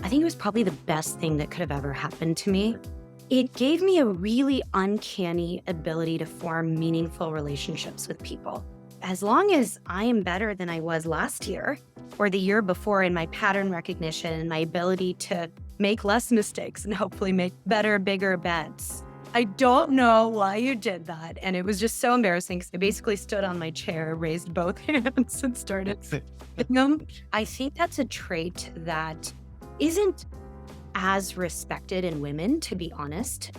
I think it was probably the best thing that could have ever happened to me. It gave me a really uncanny ability to form meaningful relationships with people. As long as I am better than I was last year or the year before in my pattern recognition and my ability to make less mistakes and hopefully make better, bigger bets. I don't know why you did that. And it was just so embarrassing because I basically stood on my chair, raised both hands and started hitting them. I think that's a trait that isn't as respected in women, to be honest,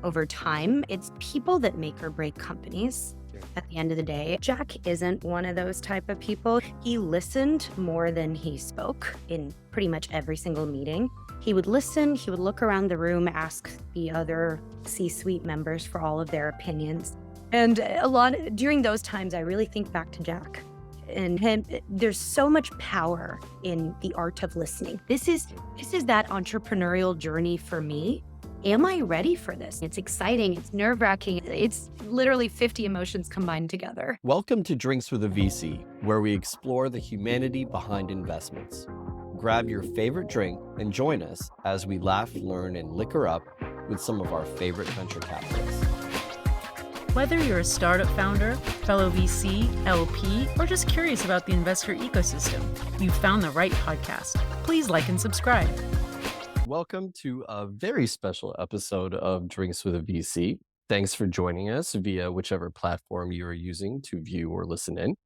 over time. It's people that make or break companies at the end of the day. Jack isn't one of those type of people. He listened more than he spoke in pretty much every single meeting. He would listen, he would look around the room, ask the other C-suite members for all of their opinions. And during those times, I really think back to Jack and him. There's so much power in the art of listening. This is that entrepreneurial journey for me. Am I ready for this? It's exciting. It's nerve-wracking. It's literally 50 emotions combined together. Welcome to Drinks with a VC, where we explore the humanity behind investments. Grab your favorite drink and join us as we laugh, learn, and liquor up with some of our favorite venture capitalists. Whether you're a startup founder, fellow VC, LP, or just curious about the investor ecosystem, you've found the right podcast. Please like and subscribe. Welcome to a very special episode of Drinks with a VC. Thanks for joining us via whichever platform you are using to view or listen in.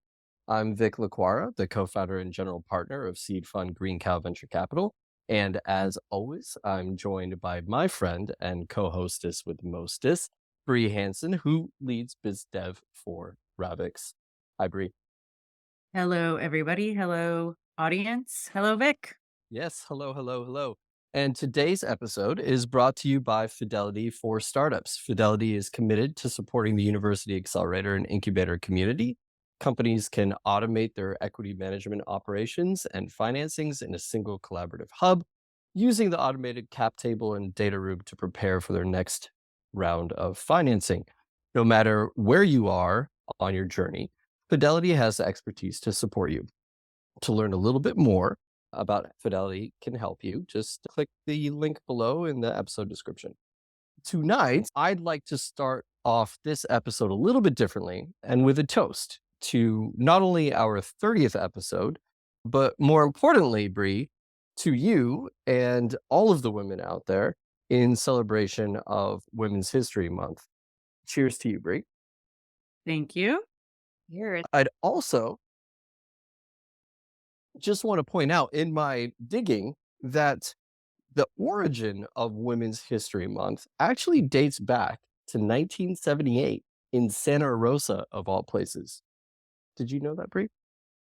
I'm Vic Laquara, the co-founder and general partner of seed fund Green Cow Venture Capital. And as always, I'm joined by my friend and co-hostess with mostest, Bree Hansen, who leads biz dev for Ravix. Hi, Bree. Hello, everybody. Hello, audience. Hello, Vic. Yes, hello. And today's episode is brought to you by Fidelity for Startups. Fidelity is committed to supporting the university accelerator and incubator community. Companies can automate their equity management operations and financings in a single collaborative hub using the automated cap table and data room to prepare for their next round of financing. No matter where you are on your journey, Fidelity has the expertise to support you. To learn a little bit more about Fidelity can help you, just click the link below in the episode description. Tonight, I'd like to start off this episode a little bit differently and with a toast to not only our 30th episode, but more importantly, Bree, to you and all of the women out there in celebration of Women's History Month. Cheers to you, Bree. Thank you. Cheers. I'd also just want to point out in my digging that the origin of Women's History Month actually dates back to 1978 in Santa Rosa, of all places. Did you know that, Bree?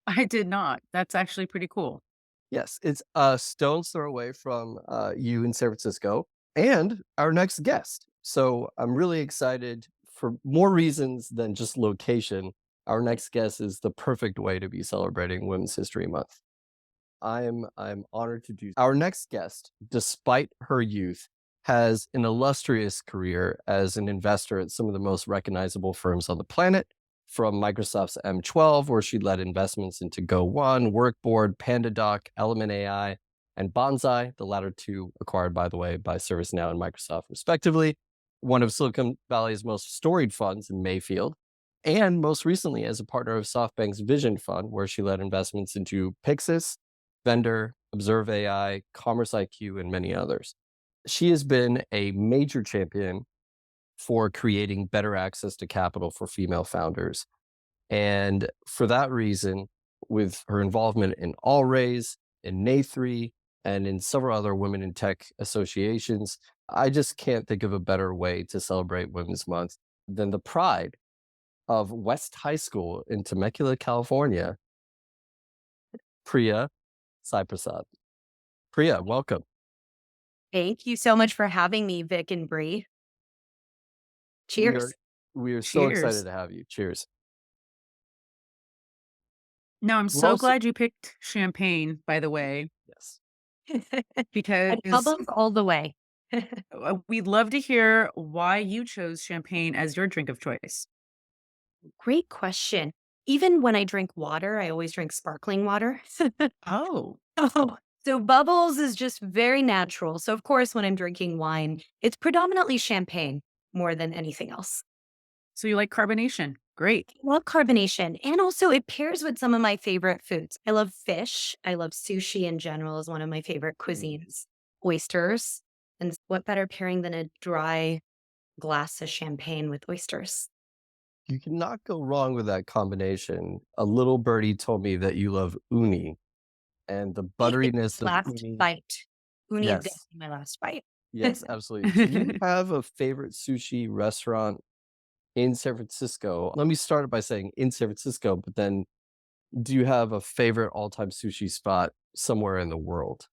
I did not. That's actually pretty cool. Yes, it's a stone's throw away from you in San Francisco and our next guest. So I'm really excited for more reasons than just location. Our next guest is the perfect way to be celebrating Women's History Month. I'm honored to do. Our next guest, despite her youth, has an illustrious career as an investor at some of the most recognizable firms on the planet, from Microsoft's M12, where she led investments into Go1, Workboard, PandaDoc, Element AI, and Bonsai, the latter two acquired, by the way, by ServiceNow and Microsoft, respectively, one of Silicon Valley's most storied funds in Mayfield, and most recently as a partner of SoftBank's Vision Fund, where she led investments into Pixis, Vendor, Observe AI, Commerce IQ, and many others. She has been a major champion for creating better access to capital for female founders. And for that reason, with her involvement in Allraise, in NA3, and in several other women in tech associations, I just can't think of a better way to celebrate Women's Month than the pride of West High School in Temecula, California, Priya Saiprasad. Priya, welcome. Thank you so much for having me, Vic and Bree. Cheers. We are so Cheers. excited to have you. Cheers. No, I'm We're so also- glad you picked champagne, by the way, Yes. because Public all the way. we'd love to hear why you chose champagne as your drink of choice. Great question. Even when I drink water, I always drink sparkling water. Oh, Oh, So bubbles is just very natural. So of course, when I'm drinking wine, it's predominantly champagne more than anything else. So you like carbonation. Great. I love carbonation. And also it pairs with some of my favorite foods. I love fish. I love sushi in general is one of my favorite cuisines. Oysters. And what better pairing than a dry glass of champagne with oysters? You cannot go wrong with that combination. A little birdie told me that you love uni, and the butteriness of Last uni. bite. Uni is Yes, definitely my last bite. yes, absolutely. Do you have a favorite sushi restaurant in San Francisco? Let me start by saying in San Francisco, but then do you have a favorite all-time sushi spot somewhere in the world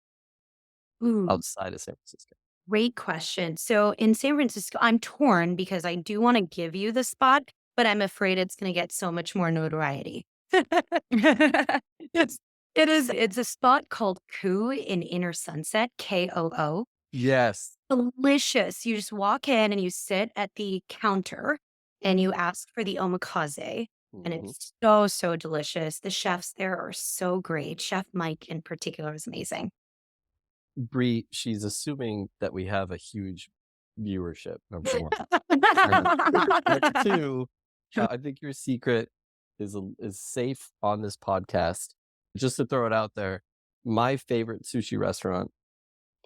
Ooh, outside of San Francisco? great question. So in San Francisco, I'm torn because I do want to give you the spot, but I'm afraid it's going to get so much more notoriety. It's it's a spot called Koo in Inner Sunset, KOO. Yes. Delicious. You just walk in and you sit at the counter and you ask for the omakase. And Mhm. it's so, so delicious. The chefs there are so great. Chef Mike in particular is amazing. Bree, she's assuming that we have a huge viewership, number one. And number two, I think your secret is safe on this podcast. Just to throw it out there, my favorite sushi restaurant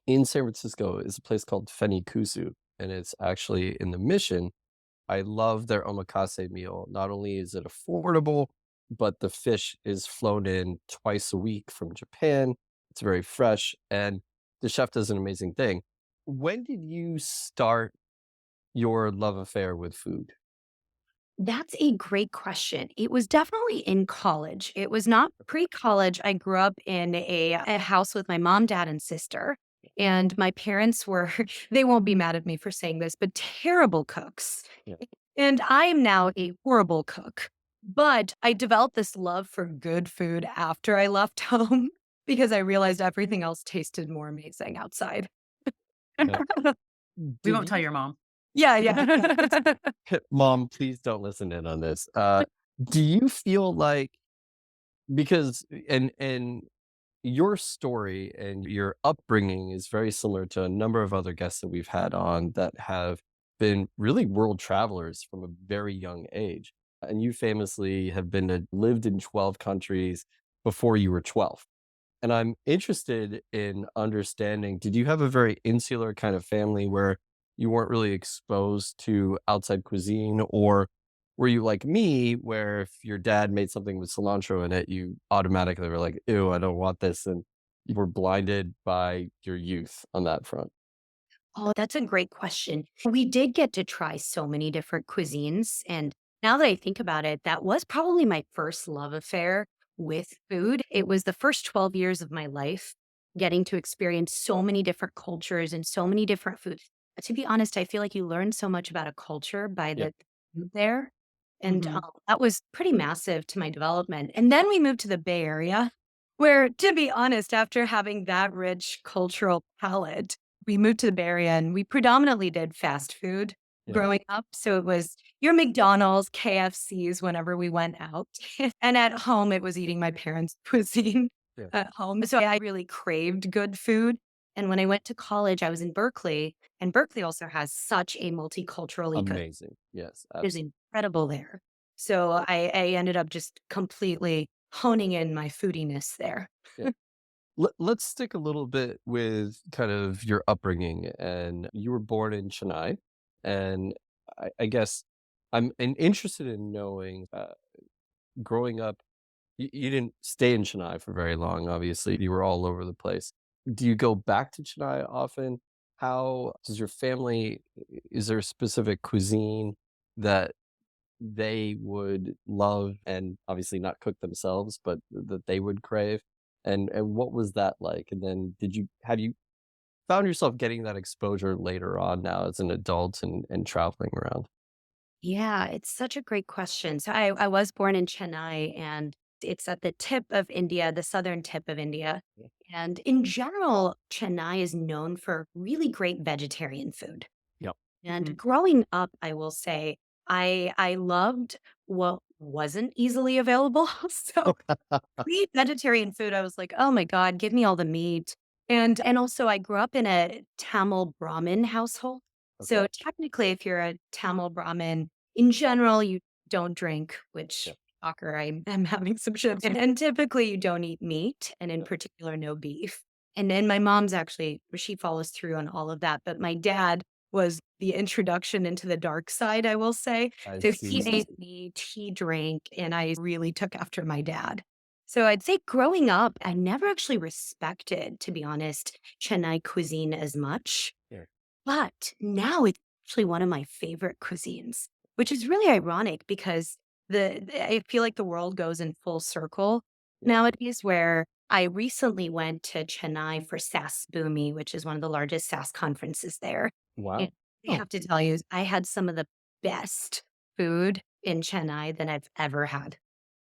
in San Francisco is a place called Fenikusu, and it's actually in the Mission. I love their omakase meal. Not only is it affordable, but the fish is flown in twice a week from Japan. It's very fresh, and the chef does an amazing thing. When did you start your love affair with food? That's a great question. It was definitely in college. It was not pre-college. I grew up in a house with my mom, dad, and sister. And my parents were, they won't be mad at me for saying this, but terrible cooks. Yeah. And I am now a horrible cook. But I developed this love for good food after I left home because I realized everything else tasted more amazing outside. Yeah. We Did won't tell you your mom. Yeah, yeah. Mom, please don't listen in on this. Do you feel like because and your story and your upbringing is very similar to a number of other guests that we've had on that have been really world travelers from a very young age. And you famously have lived in 12 countries before you were 12. And I'm interested in understanding, did you have a very insular kind of family where you weren't really exposed to outside cuisine? Or were you like me, where if your dad made something with cilantro in it, you automatically were like, ew, I don't want this. And you were blinded by your youth on that front? Oh, that's a great question. We did get to try so many different cuisines. And now that I think about it, that was probably my first love affair with food. It was the first 12 years of my life getting to experience so many different cultures and so many different foods. To be honest, I feel like you learn so much about a culture by Yeah. the food there. And Mhm. that was pretty massive to my development. And then we moved to the Bay Area, where, to be honest, after having that rich cultural palette, we moved to the Bay Area and we predominantly did fast food Yeah. growing up. So it was your McDonald's, KFCs whenever we went out. And at home, it was eating my parents' cuisine Yeah. at home. So I really craved good food. And when I went to college, I was in Berkeley, and Berkeley also has such a multicultural ecosystem. Amazing. Yes. It was incredible there. So I ended up just completely honing in my foodiness there. Yeah. Let's stick a little bit with kind of your upbringing. And you were born in Chennai, and I guess interested in knowing, growing up, you didn't stay in Chennai for very long. Obviously, you were all over the place. Do you go back to Chennai often? How does your family? Is there a specific cuisine that they would love and obviously not cook themselves, but that they would crave? And what was that like? And then have you found yourself getting that exposure later on now as an adult and traveling around? Yeah, it's such a great question. So I was born in Chennai, and it's at the tip of India, the southern tip of India. Yeah. And in general, Chennai is known for really great vegetarian food. Yep. And Mhm. growing up, I will say, I loved what wasn't easily available. So we eat vegetarian food. I was like, oh my God, give me all the meat. And also I grew up in a Tamil Brahmin household. Okay. So technically, if you're a Tamil Brahmin, in general, you don't drink, Yeah. which shocker, I'm having some shit. And typically you don't eat meat, and in Yeah. particular, no beef. And then my mom's actually, she follows through on all of that. But my dad was the introduction into the dark side, I will say. I So see. he ate meat, he drank, and I really took after my dad. So I'd say growing up, I never actually respected, to be honest, Chennai cuisine as much. Yeah. But now it's actually one of my favorite cuisines, which is really ironic because I feel like the world goes in full circle Yeah. nowadays, where I recently went to Chennai for SAS Boomi, which is one of the largest SAS conferences there. And Wow. I Oh, have to tell you, I had some of the best food in Chennai than I've ever had.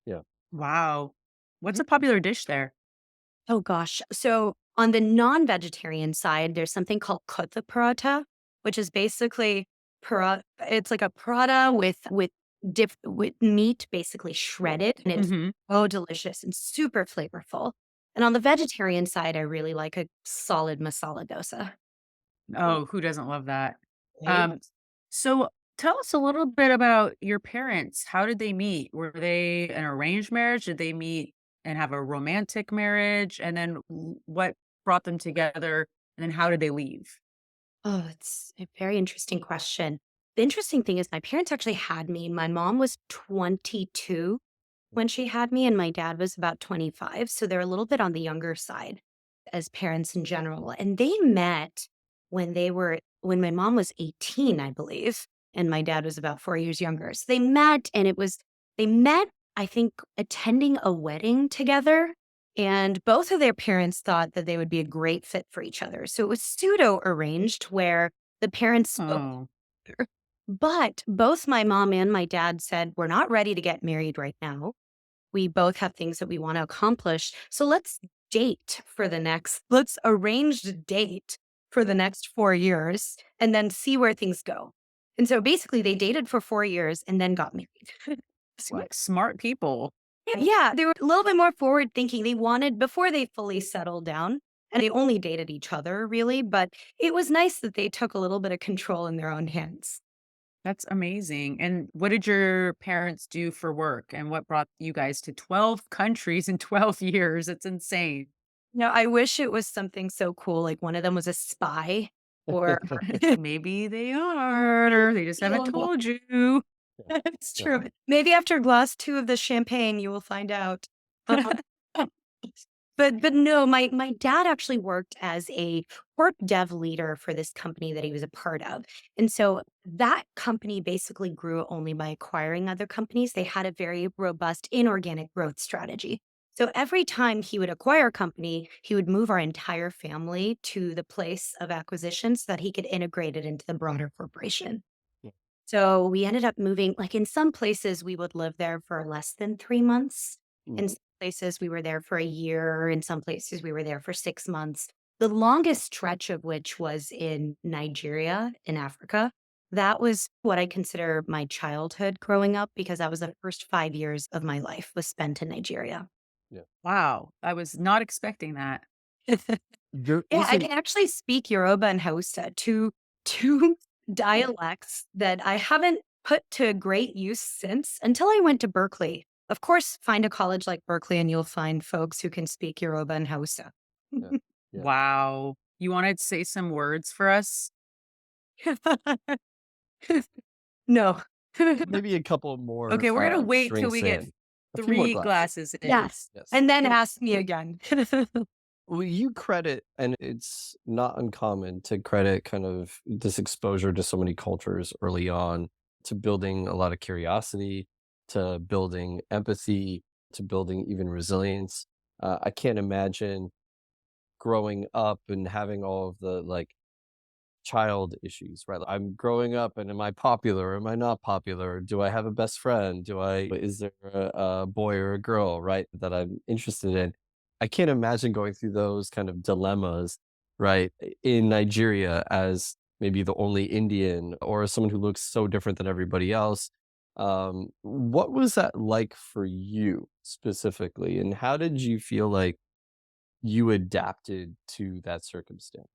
yeah. Wow. What's a popular dish there? Oh gosh. So on the non-vegetarian side, there's something called kotha paratha, which is basically it's like a paratha with meat basically shredded, and it's Hmm. so delicious and super flavorful. And on the vegetarian side, I really like a solid masala dosa. Oh, who doesn't love that? Right? Um, so tell us a little bit about your parents. How did they meet? Were they an arranged marriage? Did they meet and have a romantic marriage? And then what brought them together? And then how did they leave? Oh, it's a very interesting question. The interesting thing is my parents actually had me. My mom was 22 when she had me, and my dad was about 25. So they're a little bit on the younger side as parents in general. And they met when my mom was 18, I believe, and my dad was about 4 years younger. So they met, and they met, I think, attending a wedding together. And both of their parents thought that they would be a great fit for each other. So it was pseudo arranged where the parents spoke. Oh, But both my mom and my dad said, we're not ready to get married right now. We both have things that we want to accomplish. So let's arrange a date for the next 4 years and then see where things go. And so basically, they dated for 4 years and then got married. So, what smart people. yeah, they were a little bit more forward thinking. They wanted, before they fully settled down, and they only dated each other really, but it was nice that they took a little bit of control in their own hands. That's amazing. And what did your parents do for work? And what brought you guys to 12 countries in 12 years? It's insane. No, I wish it was something so cool, like one of them was a spy or Maybe they are, or they just haven't told you. it's Yeah. true. Maybe after glass 2 of the champagne, you will find out. But no, my dad actually worked as a corp dev leader for this company that he was a part of. And so that company basically grew only by acquiring other companies. They had a very robust inorganic growth strategy. So every time he would acquire a company, he would move our entire family to the place of acquisition so that he could integrate it into the broader corporation. Yeah. So we ended up moving, like in some places, we would live there for less than 3 months. In Mhm. some places, we were there for a year. In some places, we were there for 6 months. The longest stretch of which was in Nigeria, in Africa. That was what I consider my childhood growing up because that was the first 5 years of my life was spent in Nigeria. Yeah. Wow. I was not expecting that. You're Yeah, I also can actually speak Yoruba and Hausa, two dialects that I haven't put to great use since until I went to Berkeley. Of course, find a college like Berkeley and you'll find folks who can speak Yoruba and Hausa. yeah. Yeah. Wow. You wanted to say some words for us? No. Maybe a couple more Okay, we're gonna wait till drinks we get in. A few more 3 glasses. glasses in. Yes. Yes. And then ask me again. Well, you credit, and it's not uncommon to credit kind of this exposure to so many cultures early on to building a lot of curiosity, to building empathy, to building even resilience. I can't imagine growing up and having all of the like child issues, right? I'm growing up and am I popular? Am I not popular? Do I have a best friend? Is there a boy or a girl, right? That I'm interested in. I can't imagine going through those kind of dilemmas, right? In Nigeria as maybe the only Indian or as someone who looks so different than everybody else. What was that like for you specifically, and how did you feel like you adapted to that circumstance?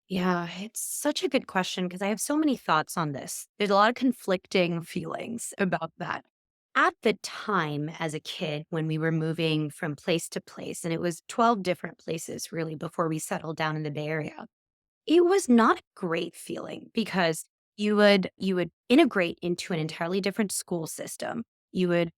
Yeah, it's such a good question because I have so many thoughts on this. There's a lot of conflicting feelings about that. At the time, as a kid, when we were moving from place to place, and it was 12 different places really before we settled down in the Bay Area, it was not a great feeling because you would integrate into an entirely different school system. You would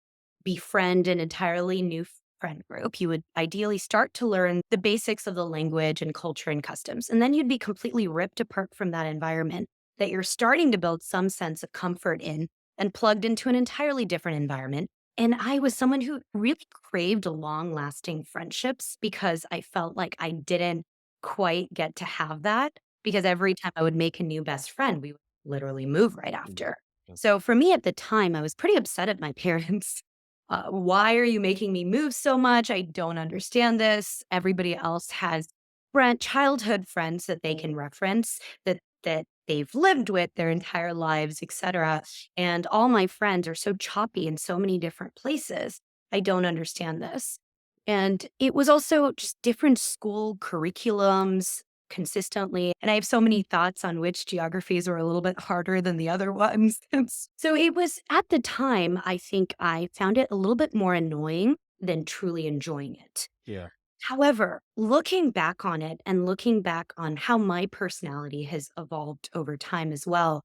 befriend an entirely new friend group. You would ideally start to learn the basics of the language and culture and customs. And then you'd be completely ripped apart from that environment that you're starting to build some sense of comfort in and plugged into an entirely different environment. And I was someone who really craved long lasting friendships because I felt like I didn't quite get to have that because every time I would make a new best friend, we would literally move right Mm, after. yeah. So for me at the time, I was pretty upset at my parents. Why are you making me move so much? I don't understand this. Everybody else has childhood friends that they can reference that they've lived with their entire lives, etc. And all my friends are so choppy in so many different places. I don't understand this. And it was also just different school curriculums consistently. And I have so many thoughts on which geographies were a little bit harder than the other ones. So it was at the time, I think I found it a little bit more annoying than truly enjoying it. Yeah. However, looking back on it and looking back on how my personality has evolved over time as well,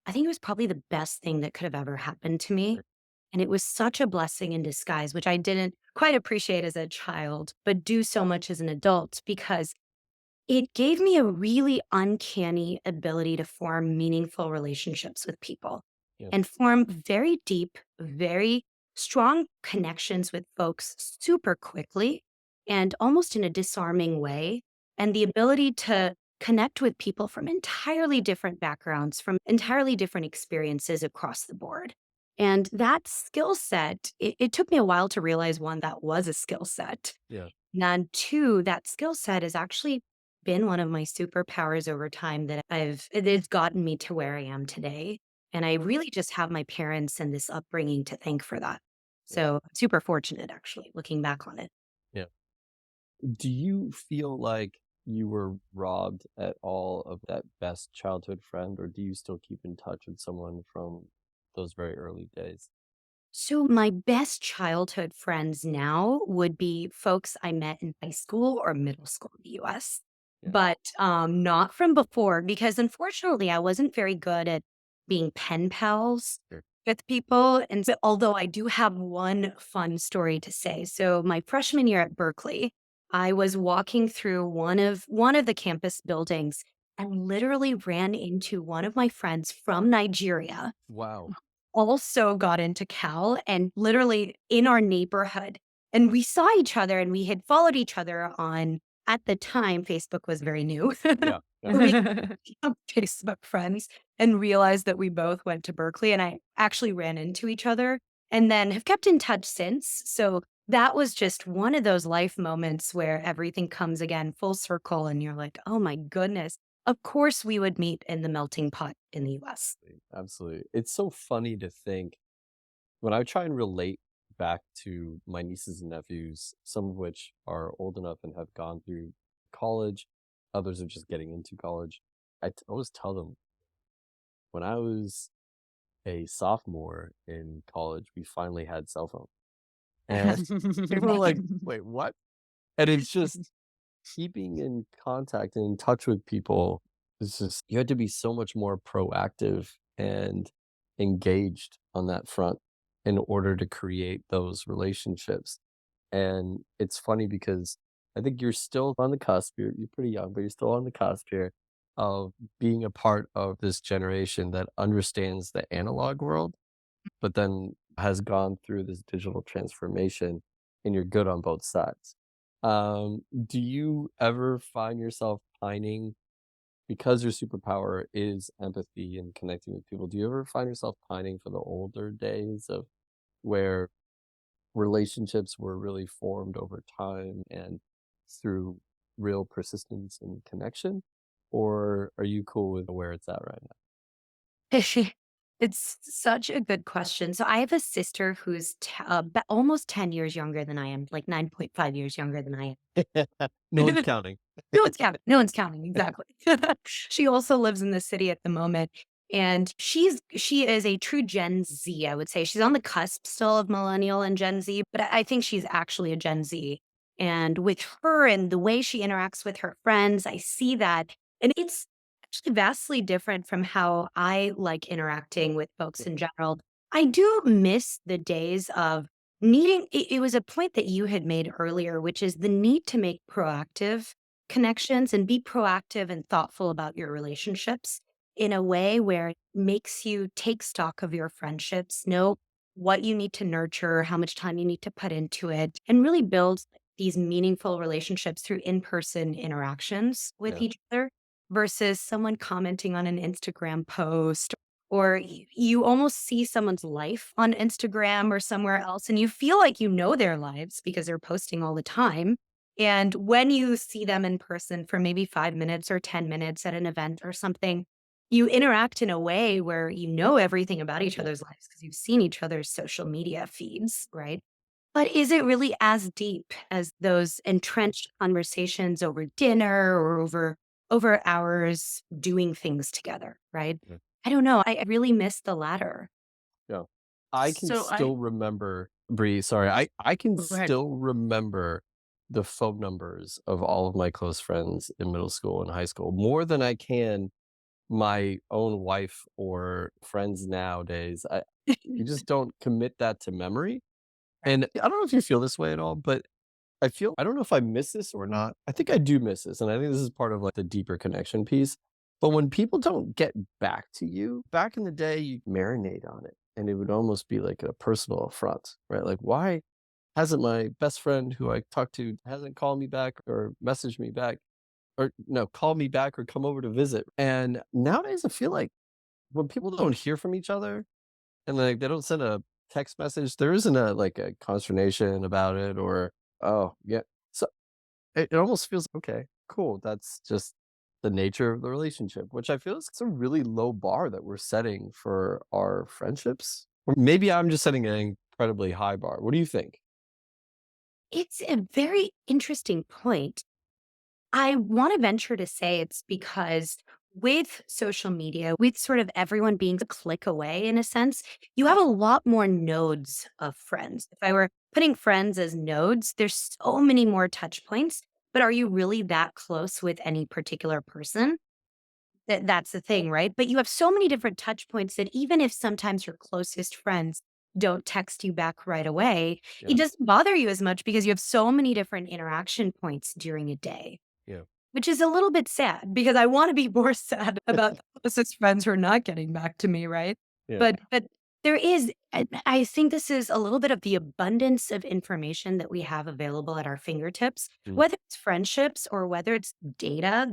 I think it was probably the best thing that could have ever happened to me. Right. And it was such a blessing in disguise, which I didn't quite appreciate as a child, but do so much as an adult because it gave me a really uncanny ability to form meaningful relationships with people Yeah. and form very deep, very strong connections with folks super quickly and almost in a disarming way. And the ability to connect with people from entirely different backgrounds, from entirely different experiences across the board. And that skill set, it took me a while to realize one, that was a skill set. Yeah. And two, that skill set has actually been one of my superpowers over time that it's gotten me to where I am today. And I really just have my parents and this upbringing to thank for that. Yeah. So super fortunate actually looking back on it. Yeah. Do you feel like you were robbed at all of that best childhood friend, or do you still keep in touch with someone from those very early days? So my best childhood friends now would be folks I met in high school or middle school in the US, Yeah. but not from before because unfortunately I wasn't very good at being pen pals Sure. with people. And so, although I do have one fun story to say, so my freshman year at Berkeley, I was walking through one of the campus buildings and literally ran into one of my friends from Nigeria Wow. also got into Cal and literally in our neighborhood. And we saw each other and we had followed each other on, at the time, Facebook was very new. Yeah. Yeah. We became Facebook friends and realized that we both went to Berkeley and I actually ran into each other and then have kept in touch since. So that was just one of those life moments where everything comes again full circle and you're like, oh my goodness. Of course, we would meet in the melting pot in the US. Absolutely. It's so funny to think when I try and relate back to my nieces and nephews, some of which are old enough and have gone through college, others are just getting into college. Always tell them when I was a sophomore in college, we finally had cell phones. And people are like, wait, what? And it's just keeping in contact and in touch with people is just, you had to be so much more proactive and engaged on that front in order to create those relationships. And it's funny because I think you're still on the cusp. You're pretty young, but you're still on the cusp here of being a part of this generation that understands the analog world, but then has gone through this digital transformation, and you're good on both sides. Do you ever find yourself pining because your superpower is empathy and connecting with people? Do you ever find yourself pining for the older days of where relationships were really formed over time and through real persistence and connection? Or are you cool with where it's at right now? It's such a good question. So I have a sister who's almost 10 years younger than I am, like 9.5 years younger than I No one's am. counting. No one's counting. No one's counting. Exactly. She also lives in the city at the moment. And she is a true Gen Z, I would say. She's on the cusp still of millennial and Gen Z, but I think she's actually a Gen Z. And with her and the way she interacts with her friends, I see that. And it's actually vastly different from how I like interacting with folks in general. I do miss the days of needing, it was a point that you had made earlier, which is the need to make proactive connections and be proactive and thoughtful about your relationships in a way where it makes you take stock of your friendships, know what you need to nurture, how much time you need to put into it, and really build these meaningful relationships through in person interactions with Yeah. each other versus someone commenting on an Instagram post. Or you almost see someone's life on Instagram or somewhere else, and you feel like you know their lives because they're posting all the time. And when you see them in person for maybe 5 minutes or 10 minutes at an event or something, you interact in a way where you know everything about each other's lives because you've seen each other's social media feeds, right? But is it really as deep as those entrenched conversations over dinner or over hours doing things together, right? Yeah. I don't know. I really miss the latter. Yeah. I can So I still remember, Bree, sorry, I can Go ahead. still remember the phone numbers of all of my close friends in middle school and high school more than I can my own wife or friends nowadays. You just don't commit that to memory. And I don't know if you feel this way at all, but I don't know if I miss this or not. I think I do miss this, and I think this is part of, like, the deeper connection piece. But when people don't get back to you, back in the day, you marinate on it, and it would almost be like a personal affront, right? Like, "Why hasn't my best friend who I talked to hasn't called me back or messaged me back or no, called me back or come over to visit?" And nowadays, I feel like when people don't hear from each other and, like, they don't send a text message, there isn't a consternation about it or, "Oh, yeah." So it almost feels, "Okay, cool, that's just the nature of the relationship," which I feel is a really low bar that we're setting for our friendships. Or maybe I'm just setting an incredibly high bar. What do you think? It's a very interesting point. I want to venture to say it's because with social media, with sort of everyone being a click away in a sense, you have a lot more nodes of friends. If I were putting friends as nodes, there's so many more touch points, but are you really that close with any particular person? That's the thing, right? But you have so many different touch points that even if sometimes your closest friends don't text you back right away, it Yeah, doesn't bother you as much because you have so many different interaction points during a day. yeah, Which is a little bit sad because I wanna be more sad about the closest friends who are not getting back to me, right? yeah. But there is I think this is a little bit of the abundance of information that we have available at our fingertips, Mm, whether it's friendships or whether it's data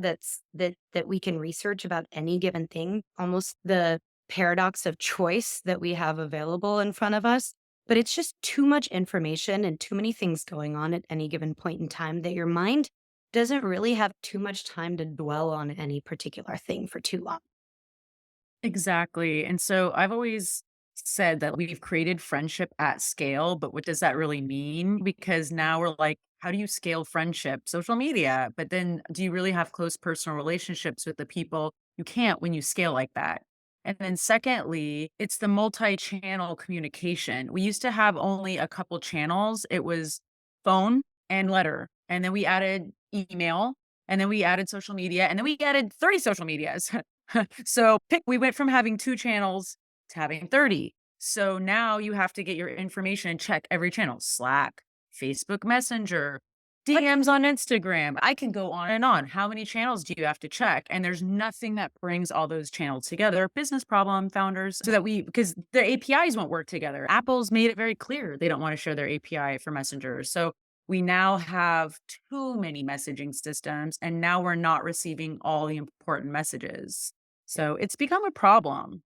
that we can research about any given thing, almost the paradox of choice that we have available in front of us. But it's just too much information and too many things going on at any given point in time that your mind doesn't really have too much time to dwell on any particular thing for too long. Exactly. And so I've always said that we've created friendship at scale, but what does that really mean? Because now we're like, how do you scale friendship? Social media. But then do you really have close personal relationships with the people? You can't when you scale like that. And then secondly, it's the multi-channel communication. We used to have only a couple channels. It was phone and letter. And then we added email, and then we added social media, and then we added 30 social medias. So we went from having 2 channels to having 30. So now you have to get your information and check every channel, Slack, Facebook Messenger, What DMs on Instagram. I can go on and on. How many channels do you have to check? And there's nothing that brings all those channels together. Business problem founders so that because their APIs won't work together. Apple's made it very clear they don't want to share their API for Messenger. So we now have too many messaging systems and now we're not receiving all the important messages. So it's become a problem.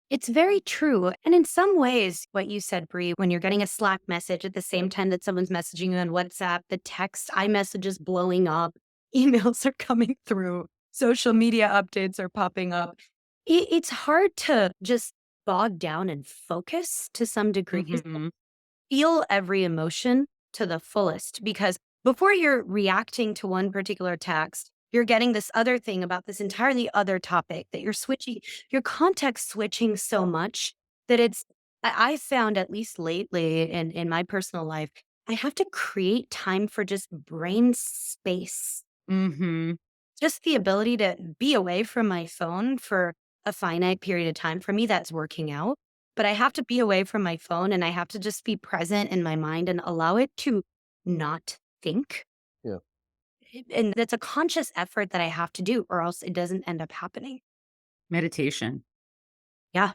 It's very true. And in some ways, what you said, Bree, when you're getting a Slack message at the same time that someone's messaging you on WhatsApp, the text, iMessage is blowing up, emails are coming through, social media updates are popping up. It's hard to just bog down and focus to some degree. Mhm. Feel every emotion to the fullest, because before you're reacting to one particular text, you're getting this other thing about this entirely other topic that you're context switching so much that I found, at least lately in my personal life, I have to create time for just brain space, Mhm. just the ability to be away from my phone for a finite period of time. For me, that's working out. But I have to be away from my phone, and I have to just be present in my mind and allow it to not think. Yeah. And that's a conscious effort that I have to do, or else it doesn't end up happening. Meditation. Yeah.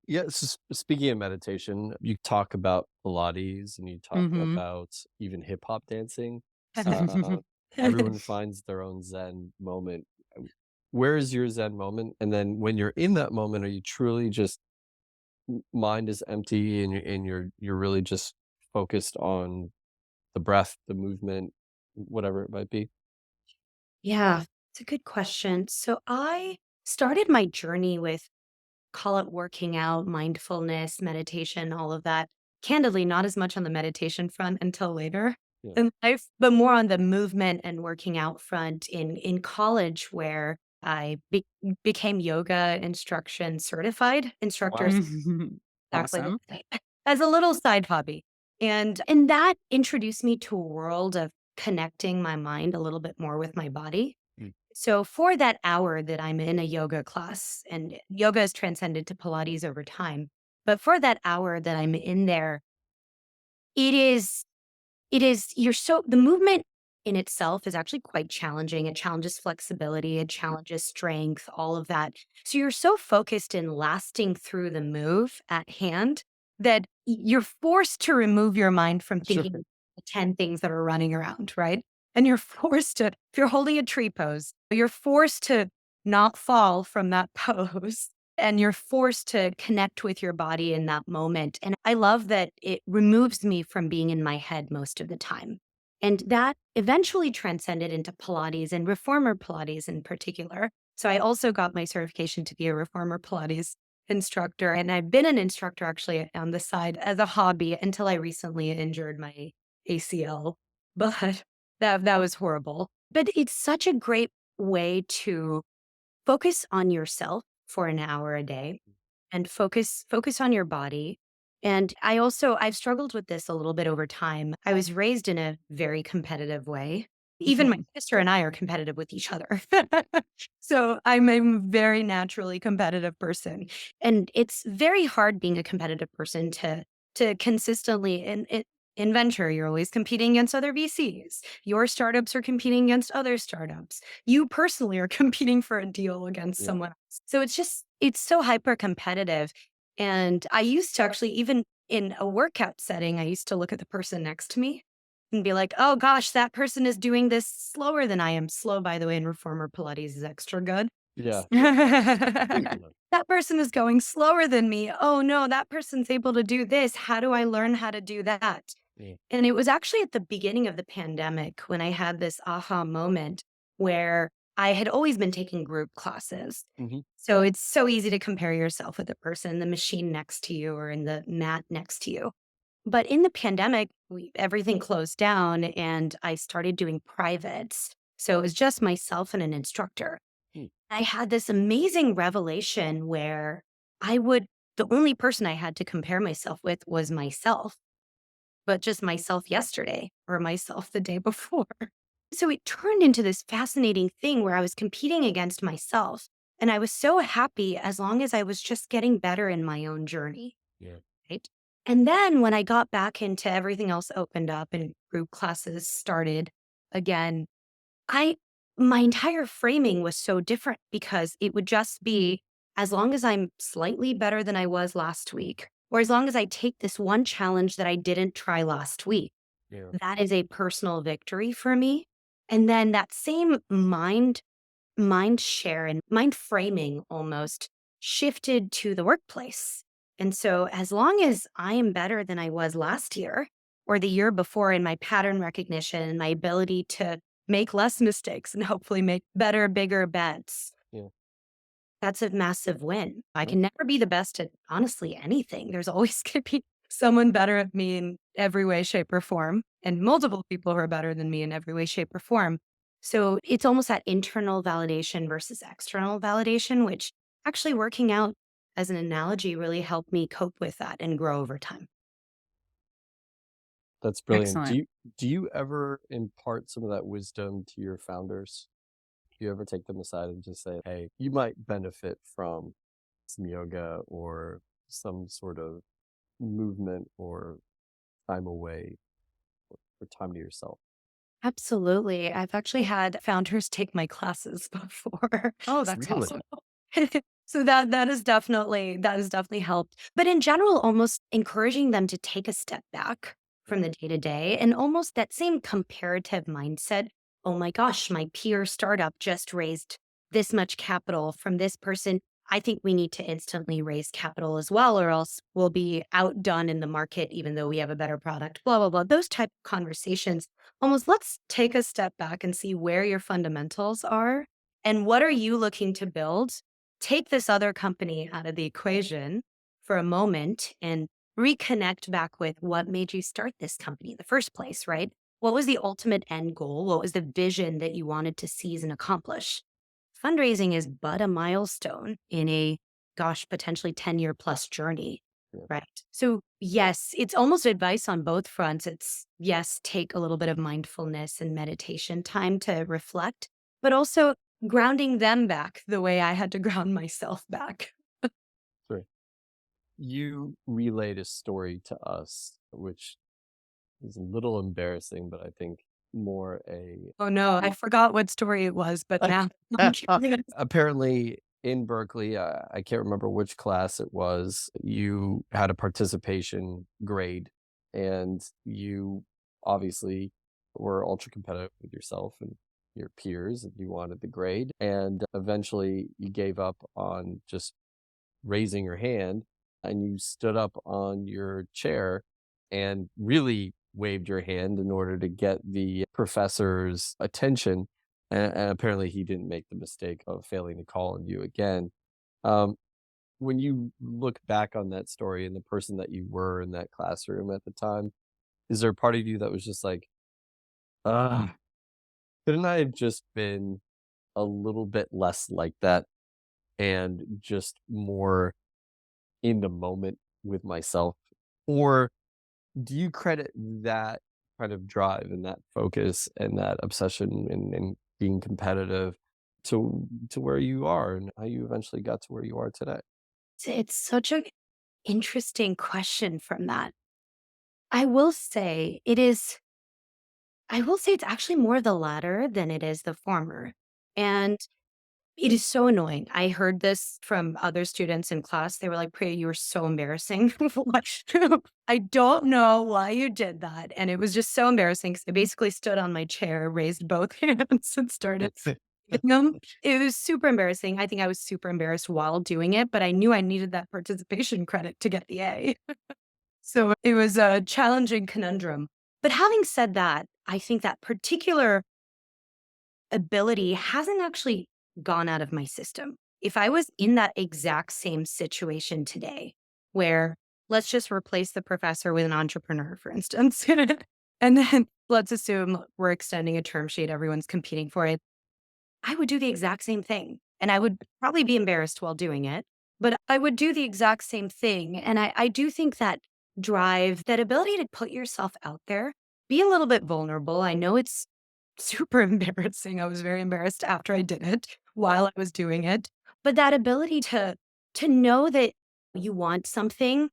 Yeah, speaking of meditation, you talk about Pilates and you talk Mhm. about even hip hop dancing. Uh, Everyone finds their own Zen moment. Where is your Zen moment? And then when you're in that moment, are you truly just mind is empty and you're really just focused on the breath, the movement, whatever it might be? Yeah. It's a good question. So I started my journey with, call it working out, mindfulness, meditation, all of that. Candidly, not as much on the meditation front until later Yeah. in life, but more on the movement and working out front in college, where I became yoga instruction certified instructor. Mhm. Exactly. Awesome. As a little side hobby. And that introduced me to a world of connecting my mind a little bit more with my body. Mm. So for that hour that I'm in a yoga class, and yoga has transcended to Pilates over time, but for that hour that I'm in there, it is the movement in itself is actually quite challenging. It challenges flexibility, it challenges strength, all of that. So you're so focused in lasting through the move at hand that you're forced to remove your mind from Sure. thinking the 10 things that are running around, right? And you're forced to, if you're holding a tree pose, you're forced to not fall from that pose, and you're forced to connect with your body in that moment. And I love that it removes me from being in my head most of the time. And that eventually transcended into Pilates and reformer Pilates in particular. So I also got my certification to be a reformer Pilates instructor. And I've been an instructor actually on the side as a hobby until I recently injured my ACL. But that was horrible. But it's such a great way to focus on yourself for an hour a day and focus on your body. And I've struggled with this a little bit over time. I was raised in a very competitive way. Even my sister and I are competitive with each other. So I'm a very naturally competitive person. And it's very hard being a competitive person to consistently in venture, you're always competing against other VCs. Your startups are competing against other startups. You personally are competing for a deal against Yeah. someone else. So it's so hyper competitive. And I used to actually, even in a workout setting, I used to look at the person next to me and be like, oh gosh, that person is doing this slower than I am. Slow, by the way, in reformer Pilates is extra good. Yeah. That person is going slower than me. Oh no, that person's able to do this. How do I learn how to do that? Yeah. And it was actually at the beginning of the pandemic when I had this aha moment where I had always been taking group classes. Mhm. So it's so easy to compare yourself with the person in the machine next to you or in the mat next to you. But in the pandemic, everything closed down and I started doing privates. So it was just myself and an instructor. Hmm. I had this amazing revelation where the only person I had to compare myself with was myself, but just myself yesterday or myself the day before. So it turned into this fascinating thing where I was competing against myself. And I was so happy as long as I was just getting better in my own journey. Yeah. Right. And then when I got back into everything else opened up and group classes started again, I my entire framing was so different because it would just be, as long as I'm slightly better than I was last week, or as long as I take this one challenge that I didn't try last week, Yeah. that is a personal victory for me. And then that same mind share and mind framing almost shifted to the workplace. And so as long as I am better than I was last year or the year before in my pattern recognition and my ability to make less mistakes and hopefully make better, bigger bets, Yeah. that's a massive win. I can never be the best at honestly anything. There's always going to be someone better at me in every way, shape, or form, and multiple people who are better than me in every way, shape, or form. So it's almost that internal validation versus external validation, which actually working out as an analogy really helped me cope with that and grow over time. That's brilliant. Excellent. Do you ever impart some of that wisdom to your founders? Do you ever take them aside and just say, "Hey, you might benefit from some yoga or some sort of movement or time away or time to yourself?" Absolutely. I've actually had founders take my classes before. Oh, that's Really? awesome. So that has definitely helped. But in general, almost encouraging them to take a step back from the day to day and almost that same comparative mindset. Oh my gosh, my peer startup just raised this much capital from this person. I think we need to instantly raise capital as well, or else we'll be outdone in the market, even though we have a better product, blah, blah, blah. Those type of conversations, almost let's take a step back and see where your fundamentals are and what are you looking to build. Take this other company out of the equation for a moment and reconnect back with what made you start this company in the first place, right? What was the ultimate end goal? What was the vision that you wanted to seize and accomplish? Fundraising is but a milestone in a, gosh, potentially 10-year plus journey, Yeah. right? So, yes, it's almost advice on both fronts. It's, yes, take a little bit of mindfulness and meditation time to reflect, but also grounding them back the way I had to ground myself back. Sure. You relayed a story to us, which is a little embarrassing, but I think more a Oh no, I forgot what story it was, but now I'm curious. apparently in Berkeley, I can't remember which class it was. You had a participation grade, and you obviously were ultra competitive with yourself and your peers, and you wanted the grade. And eventually, you gave up on just raising your hand, and you stood up on your chair and really waved your hand in order to get the professor's attention. And apparently, he didn't make the mistake of failing to call on you again. Um, when you look back on that story and the person that you were in that classroom at the time, is there a part of you that was just like, ah, couldn't I have just been a little bit less like that and just more in the moment with myself? Or do you credit that kind of drive and that focus and that obsession and being competitive to where you are and how you eventually got to where you are today? It's such an interesting question from that. I will say it is, I will say it's actually more the latter than it is the former. And it is so annoying. I heard this from other students in class. They were like, Priya, you were so embarrassing. What? I don't know why you did that. And it was just so embarrassing because I basically stood on my chair, raised both hands, and started. It was super embarrassing. I think I was super embarrassed while doing it, but I knew I needed that participation credit to get the A. So it was a challenging conundrum. But having said that, I think that particular ability hasn't actually gone out of my system. If I was in that exact same situation today, where let's just replace the professor with an entrepreneur, for instance, and then let's assume we're extending a term sheet, everyone's competing for it, I would do the exact same thing. And I would probably be embarrassed while doing it, but I would do the exact same thing. And I do think that drive, that ability to put yourself out there, be a little bit vulnerable. I know it's super embarrassing. I was very embarrassed after I did it while I was doing it. But that ability to know that you want something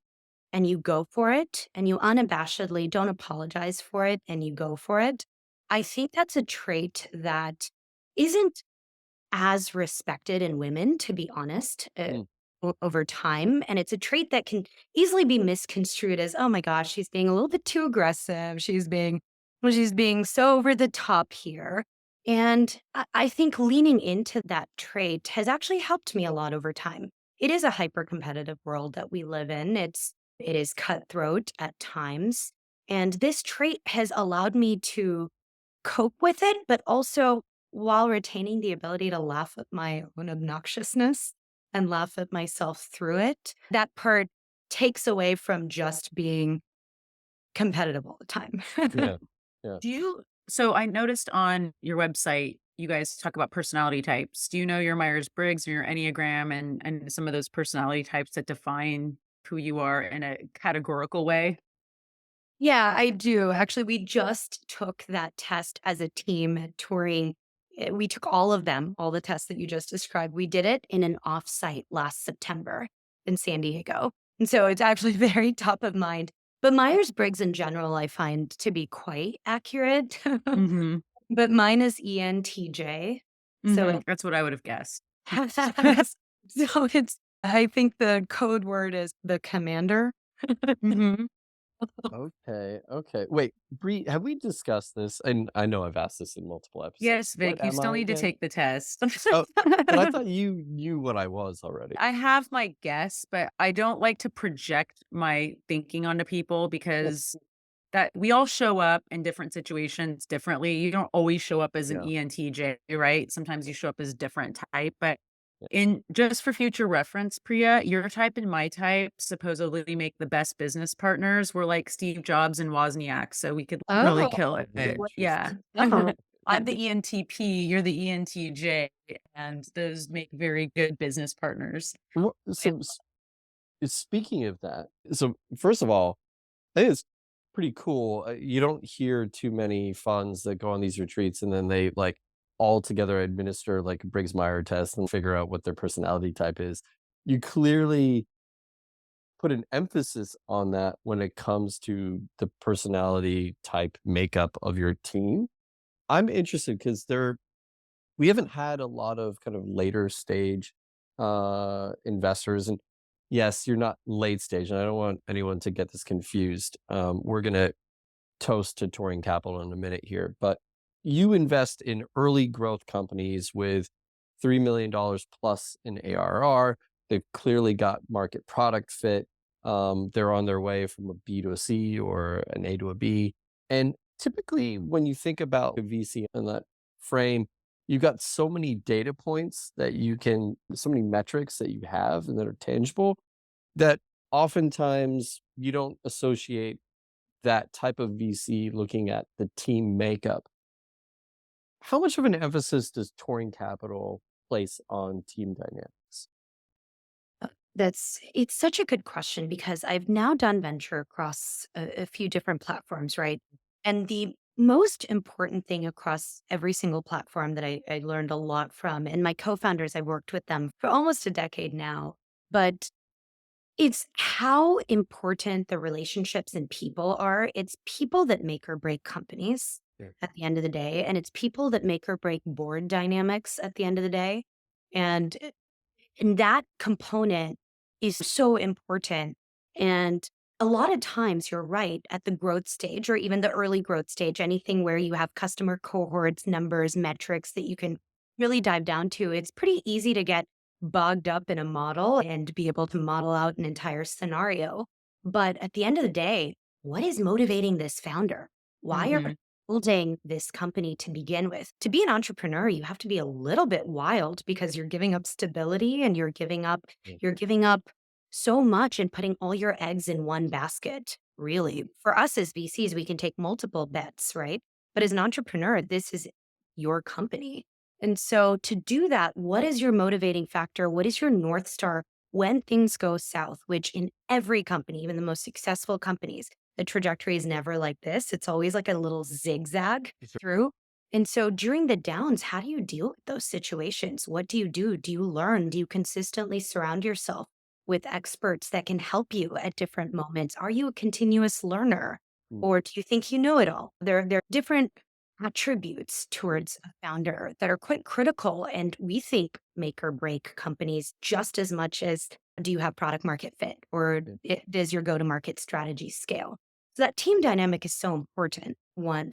and you go for it and you unabashedly don't apologize for it and you go for it. I think that's a trait that isn't as respected in women, to be honest, Mm. over time. And it's a trait that can easily be misconstrued as, oh my gosh, she's being a little bit too aggressive. She's being so over the top here. And I think leaning into that trait has actually helped me a lot over time. It is a hyper competitive world that we live in. It is cutthroat at times. And this trait has allowed me to cope with it, but also while retaining the ability to laugh at my own obnoxiousness. and laugh at myself through it. That part takes away from just being competitive all the time. Yeah. Yeah. Do you so I noticed on your website, you guys talk about personality types. Do you know your Myers-Briggs or your Enneagram and some of those personality types that define who you are in a categorical way? Yeah, I do. Actually, we just took that test as a team touring. We took all of them, all the tests that you just described. We did it in an offsite last September in San Diego. And so it's actually very top of mind. But Myers Briggs in general, I find to be quite accurate. Mhm. But mine is ENTJ. So Mhm. That's what I would have guessed. so it's, I think the code word is the commander. Mhm. Okay. Okay. Wait, Bree, have we discussed this? And I know I've asked this in multiple episodes. Yes, What Vic, you am still I need to again? take the test. Oh, but I thought you knew what I was already. I have my guess, but I don't like to project my thinking onto people because that we all show up in different situations differently. You don't always show up as an Yeah. ENTJ, right? Sometimes you show up as different type, but Yeah. in just for future reference, Priya, your type and my type supposedly make the best business partners. We're like Steve Jobs and Wozniak, so we could really Oh, kill it. Yeah. Interesting. I'm the ENTP, you're the ENTJ, and those make very good business partners. So, speaking of that, so first of all, I think it's pretty cool. You don't hear too many funds that go on these retreats and then they like all together administer like a Briggs Meyer test and figure out what their personality type is. You clearly put an emphasis on that when it comes to the personality type makeup of your team. I'm interested because we haven't had a lot of kind of later stage investors. And yes, you're not late stage, and I don't want anyone to get this confused. We're gonna toast to touring capital in a minute here, but you invest in early growth companies with $3 million plus in ARR. They've clearly got market product fit. They're on their way from a B to a C or an A to a B. And typically, when you think about a VC in that frame, you've got so many data points that so many metrics that you have and that are tangible that oftentimes you don't associate that type of VC looking at the team makeup. How much of an emphasis does touring capital place on team dynamics? it's such a good question because I've now done venture across a few different platforms, right? And the most important thing across every single platform that I learned a lot from, and my co-founders, I've worked with them for almost a decade now, but it's how important the relationships and people are. It's people that make or break companies Yeah. at the end of the day, and it's people that make or break board dynamics at the end of the day. And and that component is so important. And a lot of times, you're right, at the growth stage or even the early growth stage, anything where you have customer cohorts, numbers, metrics that you can really dive down to, it's pretty easy to get bogged up in a model and be able to model out an entire scenario. But at the end of the day, what is motivating this founder? Why are Mhm. building this company to begin with? To be an entrepreneur, you have to be a little bit wild because you're giving up stability and Yeah. you're giving up so much and putting all your eggs in one basket. Really, for us as VCs, we can take multiple bets, right? But as an entrepreneur, this is your company. And so to do that, what is your motivating factor? What is your North Star when things go south, which in every company, even the most successful companies, the trajectory is never like this. It's always like a little zigzag through. And so during the downs, how do you deal with those situations? What do you do? Do you learn? Do you consistently surround yourself with experts that can help you at different moments? Are you a continuous learner? Mm. Or do you think you know it all? There are different attributes towards a founder that are quite critical and we think make or break companies just as much as do you have product market fit or does your go to market strategy scale? So that team dynamic is so important.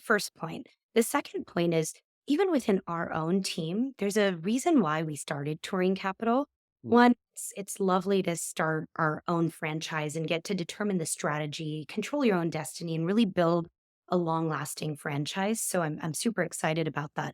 First point. The second point is even within our own team, there's a reason why we started Touring Capital. Mm. One, it's lovely to start our own franchise and get to determine the strategy, control your own destiny, and really build a long lasting franchise. So I'm super excited about that.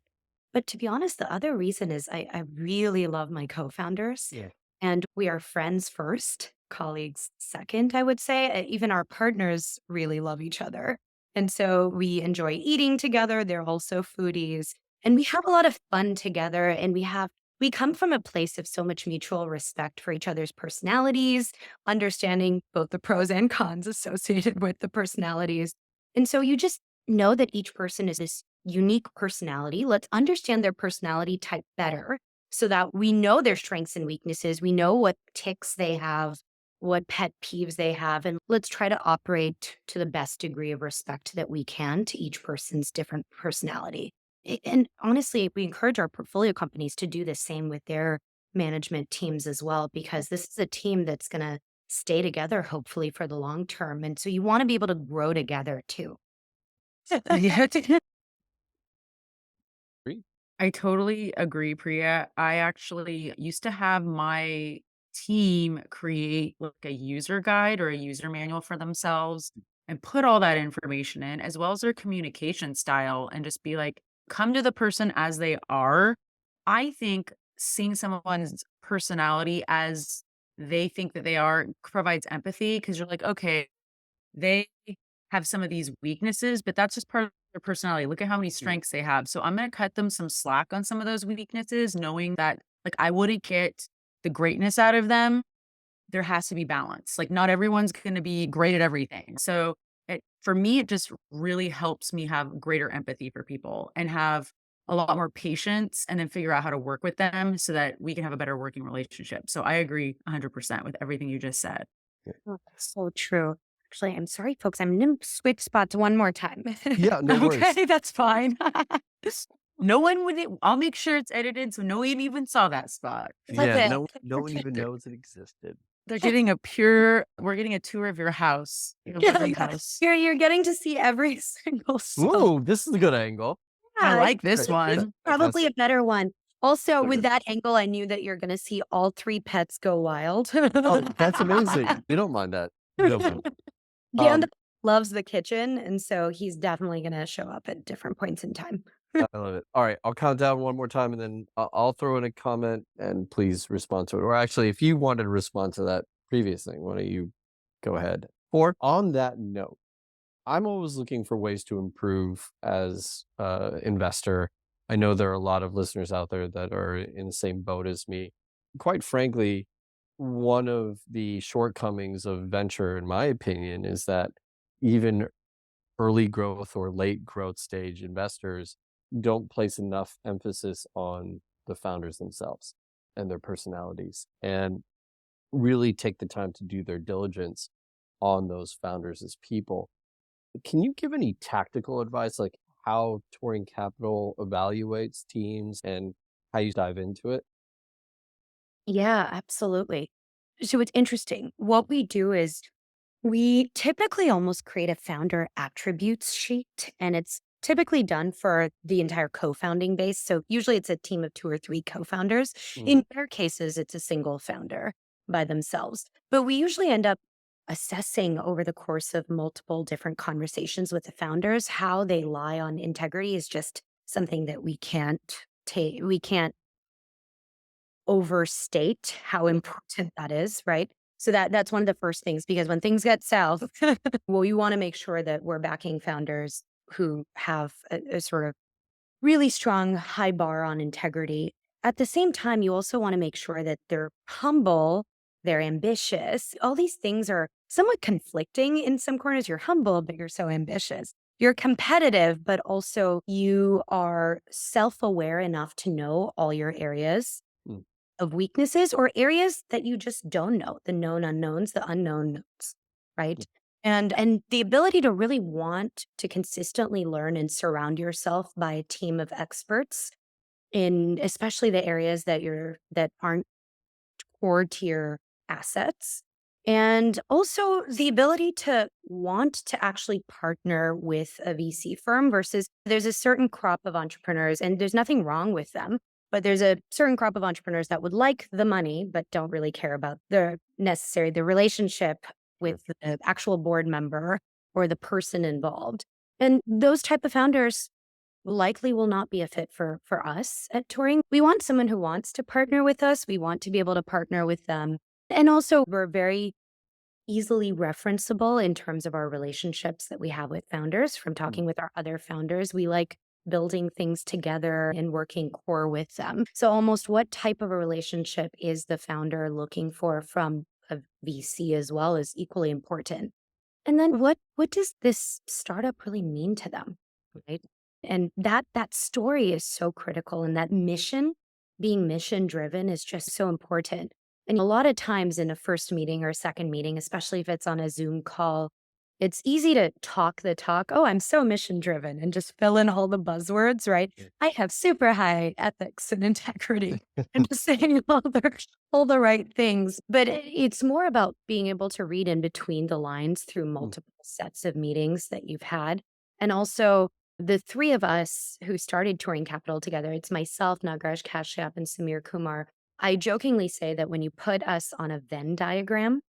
But to be honest, the other reason is I really love my co founders. Yeah. And we are friends first, colleagues second, I would say. Even our partners really love each other. And so we enjoy eating together. They're also foodies. And we have a lot of fun together. And we come from a place of so much mutual respect for each other's personalities, understanding both the pros and cons associated with the personalities. And so you just know that each person is this unique personality. Let's understand their personality type better so that we know their strengths and weaknesses. We know what ticks they have, what pet peeves they have, and let's try to operate to the best degree of respect that we can to each person's different personality. And honestly, we encourage our portfolio companies to do the same with their management teams as well, because this is a team that's going to stay together, hopefully, for the long term. And so you want to be able to grow together too. Yeah. Agree. I totally agree, Priya. I actually used to have my team create like a user guide or a user manual for themselves and put all that information in, as well as their communication style, and just be like, come to the person as they are. I think seeing someone's personality as they think that they are provides empathy because you're like, okay, they have some of these weaknesses, but that's just part of their personality. Look at how many strengths they have. So I'm going to cut them some slack on some of those weaknesses, knowing that like I wouldn't get the greatness out of them. There has to be balance. Like not everyone's going to be great at everything. So for me, it just really helps me have greater empathy for people and have a lot more patience and then figure out how to work with them so that we can have a better working relationship. So I agree 100% with everything you just said. Oh, that's so true. Actually, I'm sorry, folks. I'm going to switch spots one more time. Yeah, no worries. Okay, that's fine. No one would. I'll make sure it's edited so no one even saw that spot. Love Yeah, it. no one even knows it existed. They're getting a pure. We're getting a tour of your house, your living house. You're getting to see every single soul. Ooh, this is a good angle. I Yeah, like this Great. one. probably a better one. Also, with Okay. that angle, I knew that you're going to see all three pets go wild. Oh, that's amazing. We don't mind that. We don't mind. Gandalf Um, loves the kitchen, and so he's definitely going to show up at different points in time. I love it. All right, I'll count down one more time, and then I'll throw in a comment, and please respond to it. Or actually, if you wanted to respond to that previous thing, why don't you go ahead? On that note, I'm always looking for ways to improve as an investor. I know there are a lot of listeners out there that are in the same boat as me. Quite frankly, one of the shortcomings of venture, in my opinion, is that even early growth or late growth stage investors don't place enough emphasis on the founders themselves and their personalities and really take the time to do their diligence on those founders as people. Can you give any tactical advice, like how Touring Capital evaluates teams and how you dive into it? Yeah, absolutely. So it's interesting. What we do is we typically almost create a founder attributes sheet, and it's typically done for the entire co-founding base. So usually it's a team of 2 or 3 co-founders. In rare cases, it's a single founder by themselves. But we usually end up assessing over the course of multiple different conversations with the founders how they lie on integrity is just something that we can't overstate how important that is, right? So that's one of the first things, because when things get south, well, you want to make sure that we're backing founders who have a sort of really strong high bar on integrity. At the same time, you also want to make sure that they're humble, they're ambitious. All these things are somewhat conflicting in some corners. You're humble, but you're so ambitious. You're competitive, but also you are self-aware enough to know all your areas Mm. of weaknesses or areas that you just don't know, the known unknowns, the unknown knowns, right? And the ability to really want to consistently learn and surround yourself by a team of experts in especially the areas that aren't core to your assets. And also the ability to want to actually partner with a VC firm versus there's a certain crop of entrepreneurs, and there's nothing wrong with them, but there's a certain crop of entrepreneurs that would like the money, but don't really care about the relationship with the actual board member or the person involved. And those type of founders, likely will not be a fit for us at touring. We want someone who wants to partner with us. We want to be able to partner with them. And also, we're very easily referenceable in terms of our relationships that we have with founders from talking with our other founders. We like building things together and working core with them. So almost what type of a relationship is the founder looking for from a VC as well is equally important. And then what does this startup really mean to them? Right. And that story is so critical. And that mission, being mission driven, is just so important. And a lot of times in a first meeting or a second meeting, especially if it's on a Zoom call, it's easy to talk the talk. Oh, I'm so mission driven and just fill in all the buzzwords, right? I have super high ethics and integrity and just saying all the right things. But it's more about being able to read in between the lines through multiple sets of meetings that you've had. And also, the three of us who started Touring Capital together, it's myself, Nagraj Kashyap, and Samir Kumar. I jokingly say that when you put us on a Venn diagram,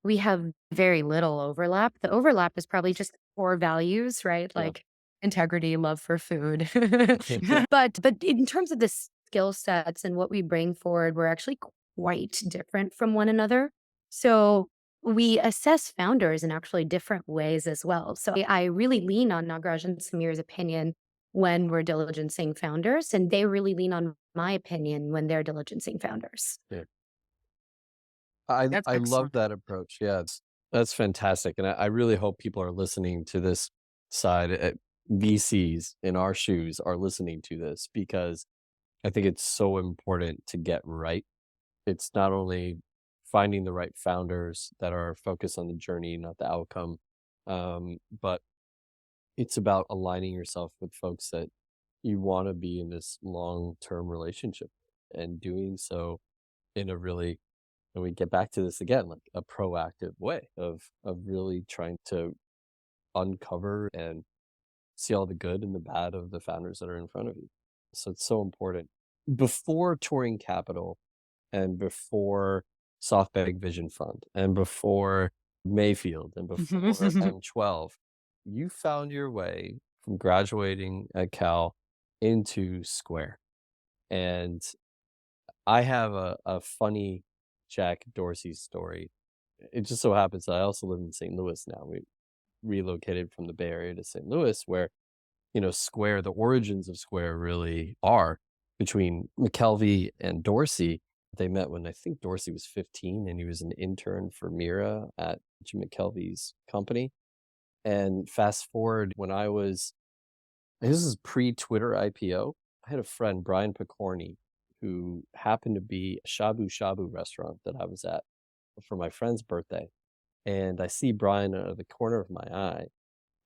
we have very little overlap. The overlap is probably just core values, right? Yeah. Like integrity, love for food. But in terms of the skill sets and what we bring forward, we're actually quite different from one another. So we assess founders in actually different ways as well. So I really lean on Nagraj and Samir's opinion when we're diligencing founders, and they really lean on my opinion when they're diligencing founders. Yeah. I That's I love excellent. that approach. Yeah, that's fantastic, and I really hope people are listening to this side. VCs in our shoes are listening to this because I think it's so important to get right. It's not only finding the right founders that are focused on the journey, not the outcome, but it's about aligning yourself with folks that you want to be in this long-term relationship and doing so in a really, and we get back to this again, like a proactive way of really trying to uncover and see all the good and the bad of the founders that are in front of you. So it's so important. Before Touring Capital and before SoftBank Vision Fund and before Mayfield and before M12, you found your way from graduating at Cal into Square. And I have a funny Jack Dorsey story. It just so happens that I also live in St. Louis now. We relocated from the Bay Area to St. Louis, where, Square, the origins of Square really are between McKelvey and Dorsey. They met when I think Dorsey was 15 and he was an intern for Mira at Jim McKelvey's company. And fast forward when this is pre-Twitter IPO, I had a friend, Brian Picorni, who happened to be a shabu shabu restaurant that I was at for my friend's birthday. And I see Brian out of the corner of my eye.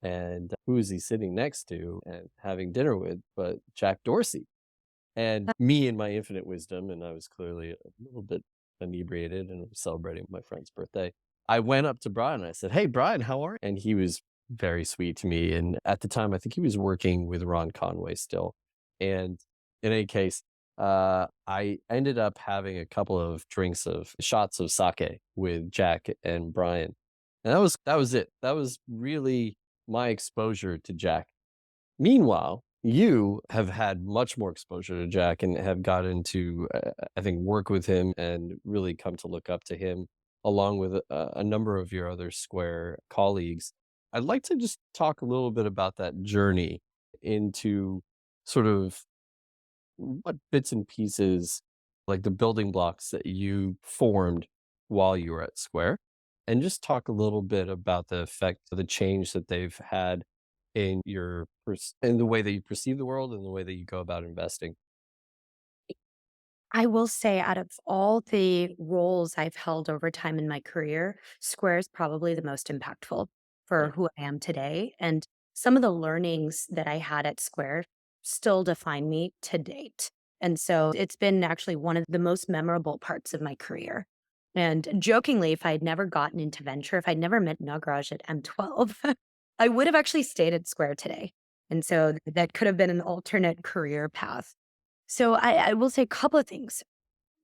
And who is he sitting next to and having dinner with but Jack Dorsey? And me in my infinite wisdom, and I was clearly a little bit inebriated and celebrating my friend's birthday. I went up to Brian and I said, "Hey, Brian, how are you?" And he was very sweet to me. And at the time, I think he was working with Ron Conway still. And in any case, I ended up having a couple of shots of sake with Jack and Brian. And that was it. That was really my exposure to Jack. Meanwhile, you have had much more exposure to Jack and have gotten to, I think, work with him and really come to look up to him, along with a number of your other Square colleagues. I'd like to just talk a little bit about that journey into sort of what bits and pieces, like the building blocks that you formed while you were at Square, and just talk a little bit about the effect of the change that they've had in in the way that you perceive the world and the way that you go about investing. I will say, out of all the roles I've held over time in my career, Square is probably the most impactful Yeah. for who I am today. And some of the learnings that I had at Square still define me to date. And so it's been actually one of the most memorable parts of my career. And jokingly, if I had never gotten into venture, if I'd never met Nagraj at M12, I would have actually stayed at Square today. And so that could have been an alternate career path. So I will say a couple of things.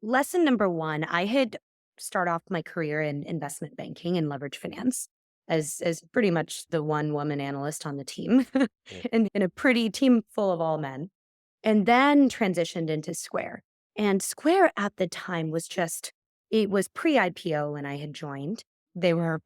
Lesson number one, I had started off my career in investment banking and leverage finance. as pretty much the one woman analyst on the team Yeah. in a pretty team full of all men, and then transitioned into Square. And Square at the time was just, it was pre-IPO when I had joined. They were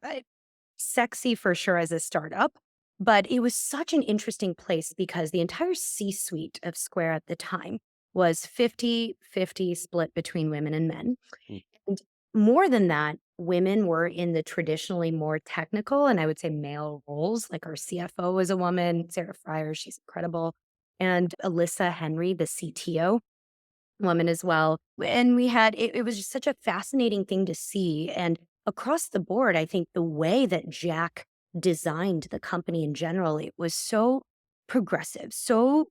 sexy for sure as a startup, but it was such an interesting place because the entire C-suite of Square at the time was 50-50 split between women and men. Mm. And more than that, women were in the traditionally more technical and I would say male roles. Like our CFO was a woman, Sarah Fryer, she's incredible. And Alyssa Henry, the CTO, woman as well. And we had, it was just such a fascinating thing to see. And across the board, I think the way that Jack designed the company in general, it was so progressive. So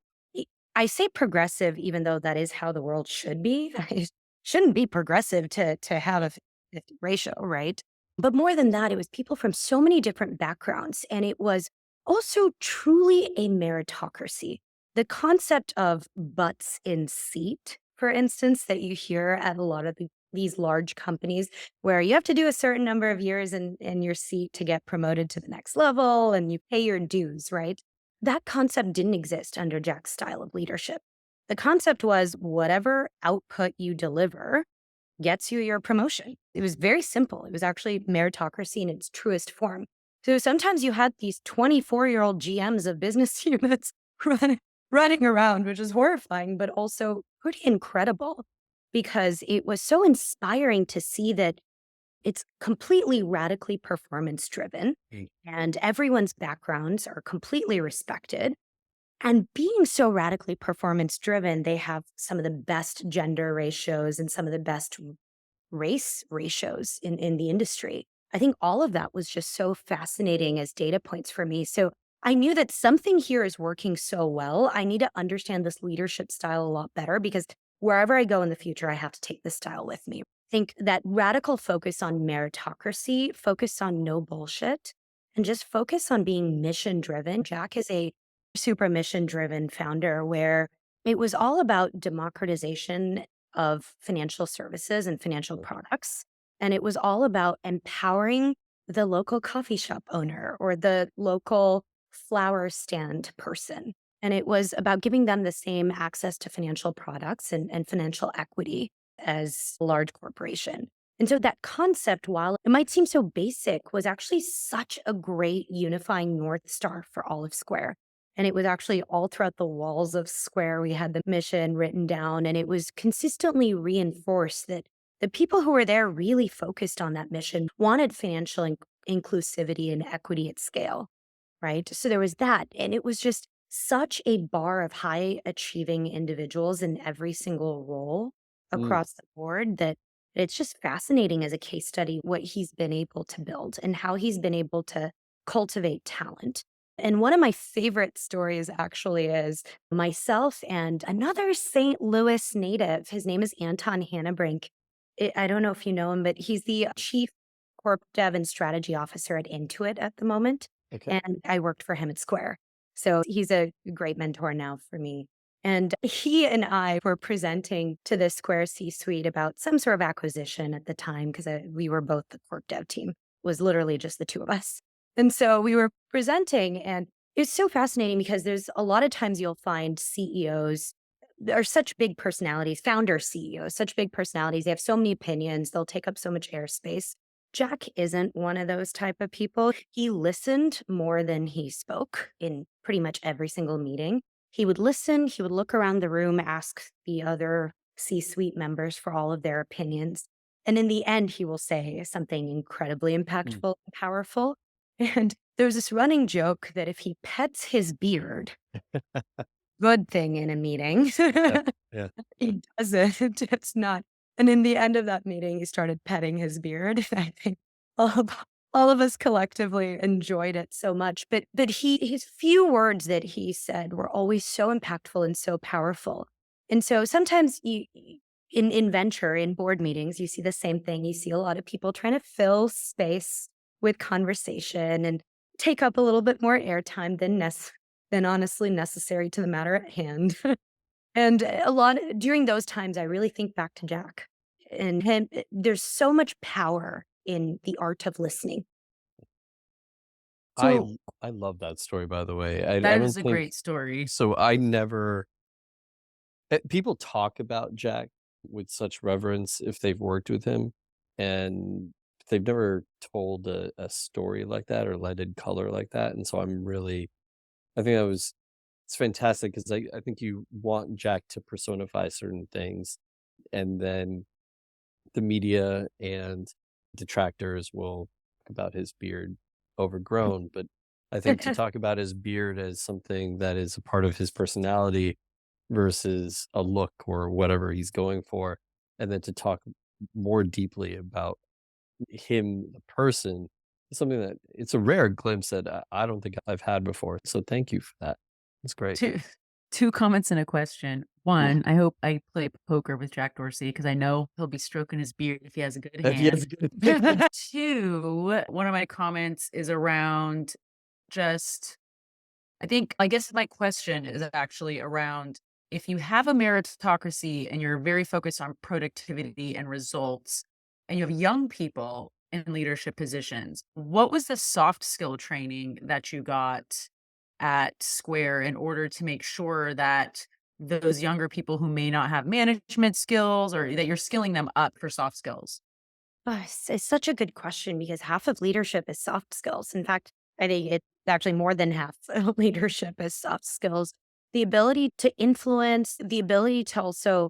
I say progressive, even though that is how the world should be. It shouldn't be progressive to have a 50 ratio, right? But more than that, it was people from so many different backgrounds. And it was also truly a meritocracy. The concept of butts in seat, for instance, that you hear at a lot of these large companies where you have to do a certain number of years in your seat to get promoted to the next level and you pay your dues, right? That concept didn't exist under Jack's style of leadership. The concept was whatever output you deliver gets you your promotion. It was very simple. It was actually meritocracy in its truest form. So sometimes you had these 24-year-old GMs of business units running around, which is horrifying, but also pretty incredible because it was so inspiring to see that it's completely radically performance driven Mm. and everyone's backgrounds are completely respected. And being so radically performance driven, they have some of the best gender ratios and some of the best race ratios in the industry. I think all of that was just so fascinating as data points for me. So I knew that something here is working so well. I need to understand this leadership style a lot better because wherever I go in the future, I have to take this style with me. I think that radical focus on meritocracy, focus on no bullshit, and just focus on being mission driven. Jack is a super mission driven founder where it was all about democratization of financial services and financial products. And it was all about empowering the local coffee shop owner or the local flower stand person. And it was about giving them the same access to financial products and financial equity as a large corporation. And so that concept, while it might seem so basic, was actually such a great unifying North Star for all of Square. And it was actually all throughout the walls of Square. We had the mission written down, and it was consistently reinforced that the people who were there really focused on that mission, wanted financial inclusivity and equity at scale, right? So there was that. And it was just such a bar of high achieving individuals in every single role Mm. across the board that it's just fascinating as a case study what he's been able to build and how he's been able to cultivate talent. And one of my favorite stories actually is myself and another St. Louis native. His name is Anton Hannebrink. I don't know if you know him, but he's the chief corp dev and strategy officer at Intuit at the moment. Okay. And I worked for him at Square. So he's a great mentor now for me. And he and I were presenting to the Square C-suite about some sort of acquisition at the time because we were both the corp dev team. It was literally just the two of us. And so we were presenting, and it's so fascinating because there's a lot of times you'll find CEOs are such big personalities, founder CEOs, such big personalities. They have so many opinions. They'll take up so much airspace. Jack isn't one of those type of people. He listened more than he spoke in pretty much every single meeting. He would listen, he would look around the room, ask the other C-suite members for all of their opinions. And in the end, he will say something incredibly Mm. impactful and powerful. And there's this running joke that if he pets his beard, good thing in a meeting. Yeah. Yeah. He doesn't. It's not. And in the end of that meeting, he started petting his beard. And I think all of, all of us collectively enjoyed it so much. But his few words that he said were always so impactful and so powerful. And so sometimes in venture, in board meetings, you see the same thing. You see a lot of people trying to fill space with conversation and take up a little bit more airtime than honestly necessary to the matter at hand. And a lot during those times, I really think back to Jack and him. There's so much power in the art of listening. I So I love that story, by the way. I that don't is a think great story. so. I never people talk about Jack with such reverence if they've worked with him, and they've never told a story like that or led in color like that. And so I think that was it's fantastic because I think you want Jack to personify certain things, and then the media and detractors will talk about his beard overgrown. But I think to talk about his beard as something that is a part of his personality versus a look or whatever he's going for, and then to talk more deeply about him, the person, is something that it's a rare glimpse that I don't think I've had before. So thank you for that. It's great. Two two comments and a question. Mm. One, I hope I play poker with Jack Dorsey because I know he'll be stroking his beard if he has a good If he has hand. a good Two, one of my comments is around just I guess my question is actually around if you have a meritocracy and you're very focused on productivity and results, and you have young people in leadership positions, what was the soft skill training that you got at Square in order to make sure that those younger people who may not have management skills or that you're skilling them up for soft skills? It's such a good question because half of leadership is soft skills. In fact, I think it's actually more than half of leadership is soft skills. The ability to influence, the ability to also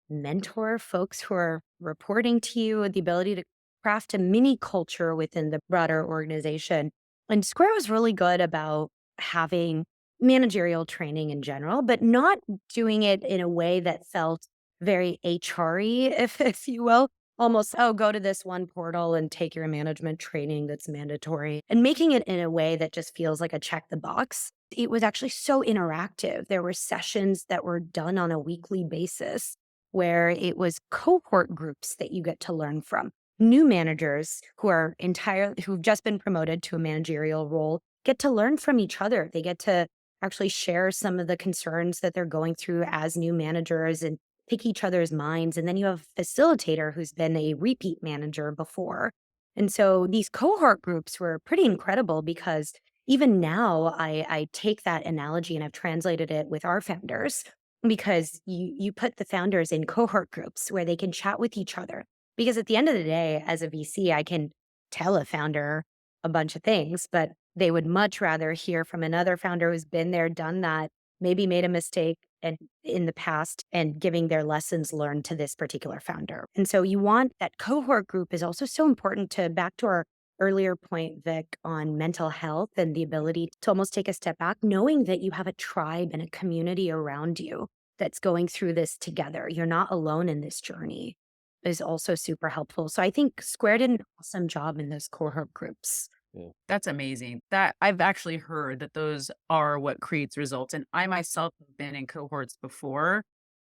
mentor folks who are reporting to you, the ability to craft a mini culture within the broader organization. And Square was really good about having managerial training in general, but not doing it in a way that felt very HR-y, if you will. Almost, oh, go to this one portal and take your management training that's mandatory, and making it in a way that just feels like a check the box. It was actually so interactive. There were sessions that were done on a weekly basis where it was cohort groups that you get to learn from. New managers who've just been promoted to a managerial role get to learn from each other. They get to actually share some of the concerns that they're going through as new managers and pick each other's minds. And then you have a facilitator who's been a repeat manager before. And so these cohort groups were pretty incredible because even now I take that analogy and I've translated it with our founders because you put the founders in cohort groups where they can chat with each other. Because at the end of the day, as a VC, I can tell a founder a bunch of things, but they would much rather hear from another founder who's been there, done that, maybe made a mistake and in the past and giving their lessons learned to this particular founder. And so you want that cohort group is also so important to back to our earlier point, Vic, on mental health and the ability to almost take a step back, knowing that you have a tribe and a community around you that's going through this together. You're not alone in this journey is also super helpful. So I think Square did an awesome job in those cohort groups. Yeah. That's amazing. That I've actually heard that those are what creates results. And I myself have been in cohorts before,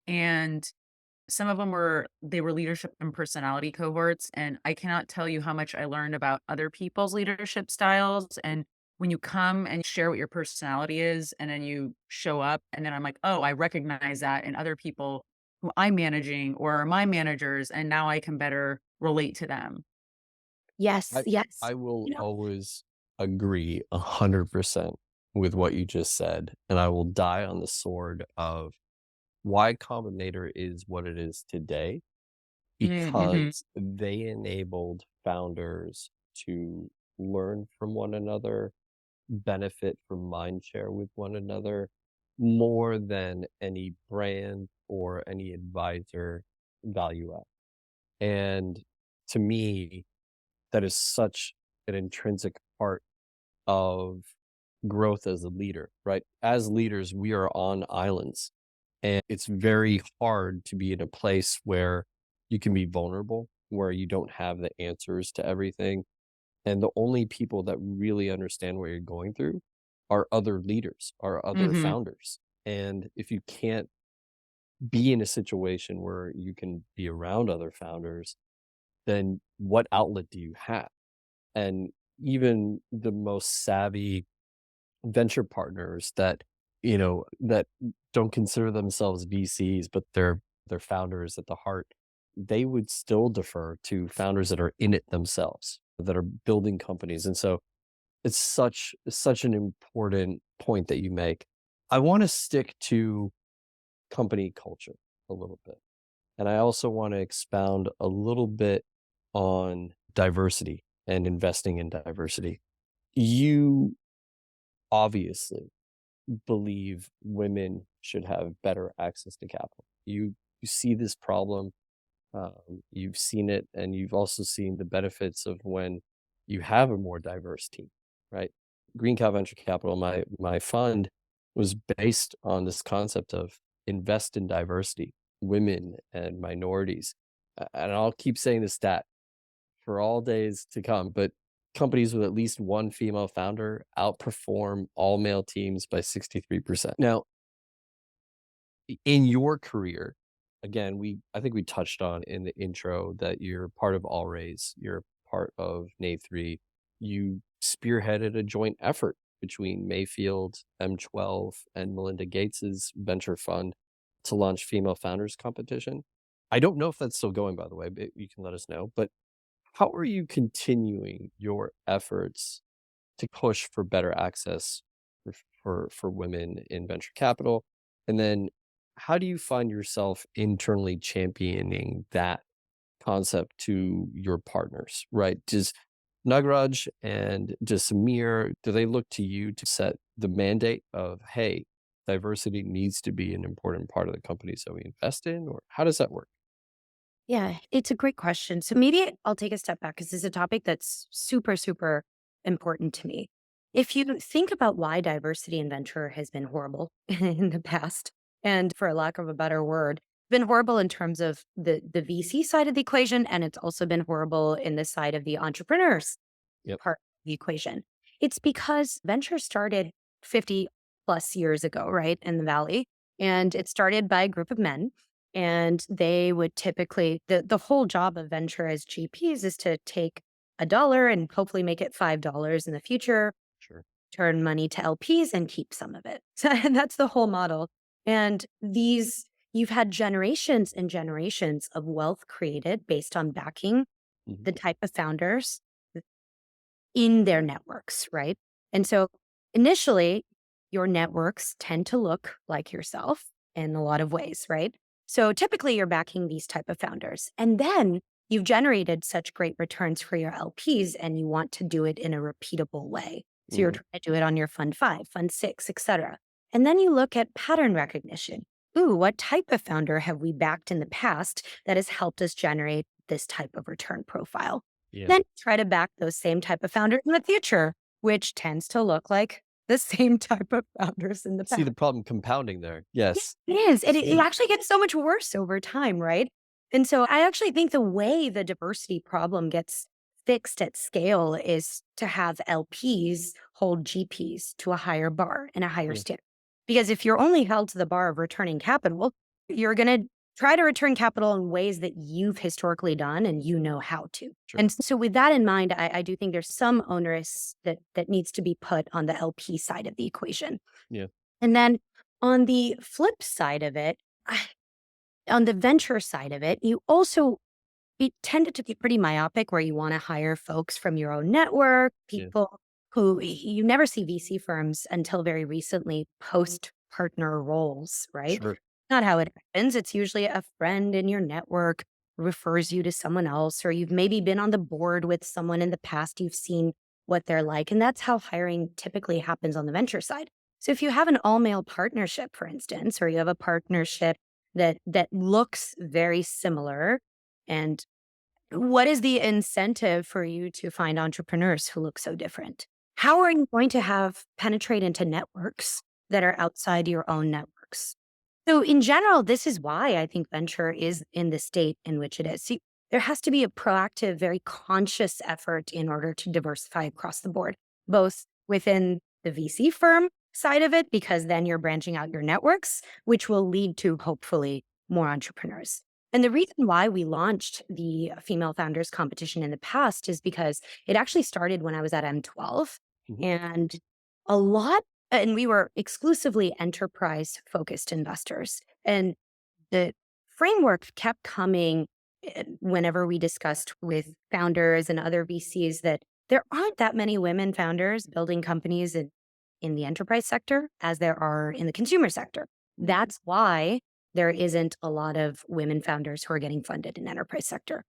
and some of them they were leadership and personality cohorts. And I cannot tell you how much I learned about other people's leadership styles. And when you come and share what your personality is, and then you show up, and then I'm like, oh, I recognize that in other people who I'm managing or are my managers, and now I can better relate to them. Yes, I yes. I will You know, always agree 100% with what you just said, and I will die on the sword of Y Combinator is what it is today Mm-hmm. because they enabled founders to learn from one another, benefit from mind share with one another more than any brand or any advisor value add. And to me, that is such an intrinsic part of growth as a leader, right? As leaders, we are on islands, and it's very hard to be in a place where you can be vulnerable, where you don't have the answers to everything. And the only people that really understand what you're going through are other leaders, are other Mm-hmm. founders. And if you can't be in a situation where you can be around other founders, then what outlet do you have? And even the most savvy venture partners that that don't consider themselves VCs, but they're founders at the heart, they would still defer to founders that are in it themselves, that are building companies. And so such an important point that you make. I want to stick to company culture a little bit. And I also want to expound a little bit on diversity and investing in diversity. You obviously believe women should have better access to capital. You see this problem, you've seen it, and you've also seen the benefits of when you have a more diverse team, right? Green Cow Venture Capital, my fund, was based on this concept of invest in diversity, women and minorities. And I'll keep saying this stat for all days to come, but companies with at least one female founder outperform all male teams by 63%. Now, in your career, again, I think we touched on in the intro that you're part of All Raise, you're part of NA3. You spearheaded a joint effort between Mayfield, M12, and Melinda Gates's venture fund to launch female founders competition. I don't know if that's still going, by the way, but you can let us know. But how are you continuing your efforts to push for better access for women in venture capital? And then how do you find yourself internally championing that concept to your partners, right? Does Nagraj and does Samir, do they look to you to set the mandate of, hey, diversity needs to be an important part of the companies that we invest in? Or how does that work? Yeah, it's a great question. So maybe I'll take a step back because this is a topic that's super, super important to me. If you think about why diversity in venture has been horrible in the past, and for lack of a better word, been horrible in terms of the VC side of the equation, and it's also been horrible in the side of the entrepreneurs Yep. part of the equation. It's because venture started 50 plus years ago, right, in the Valley. And it started by a group of men. And they would typically, the whole job of venture as GPs is to take $1 and hopefully make it $5 in the future, Sure. turn money to LPs and keep some of it. So that's the whole model. And you've had generations and generations of wealth created based on backing Mhm. the type of founders in their networks, right? And so initially, your networks tend to look like yourself in a lot of ways, right? So typically you're backing these type of founders. And then you've generated such great returns for your LPs and you want to do it in a repeatable way. So you're Mhm. trying to do it on your fund 5, fund 6, et cetera. And then you look at pattern recognition. Ooh, what type of founder have we backed in the past that has helped us generate this type of return profile? Yeah. Then try to back those same type of founders in the future, which tends to look like the same type of founders in the See past. the problem compounding there. Yeah, Yes. it is. It Yeah. actually gets so much worse over time, right? And so I actually think the way the diversity problem gets fixed at scale is to have LPs hold GPs to a higher bar and a higher Yeah. standard. Because if you're only held to the bar of returning capital, you're going to try to return capital in ways that you've historically done and you know how to. Sure. And so with that in mind, I do think there's some onus that needs to be put on the LP side of the equation. Yeah. And then on the flip side of it, on the venture side of it, you also it tended to be pretty myopic where you want to hire folks from your own network, Yeah. people who you never see VC firms until very recently post partner roles, right? Sure. Not how it happens. It's usually a friend in your network refers you to someone else, or you've maybe been on the board with someone in the past. You've seen what they're like. And that's how hiring typically happens on the venture side. So if you have an all male partnership, for instance, or you have a partnership that looks very similar, and what is the incentive for you to find entrepreneurs who look so different? How are you going to have penetrate into networks that are outside your own networks? So in general, this is why I think venture is in the state in which it is. See, there has to be a proactive, very conscious effort in order to diversify across the board, both within the VC firm side of it, because then you're branching out your networks, which will lead to hopefully more entrepreneurs. And the reason why we launched the female founders competition in the past is because it actually started when I was at M12 Mhm. and a lot and we were exclusively enterprise focused investors. And the framework kept coming whenever we discussed with founders and other VCs that there aren't that many women founders building companies in the enterprise sector as there are in the consumer sector. That's why there isn't a lot of women founders who are getting funded in enterprise sector.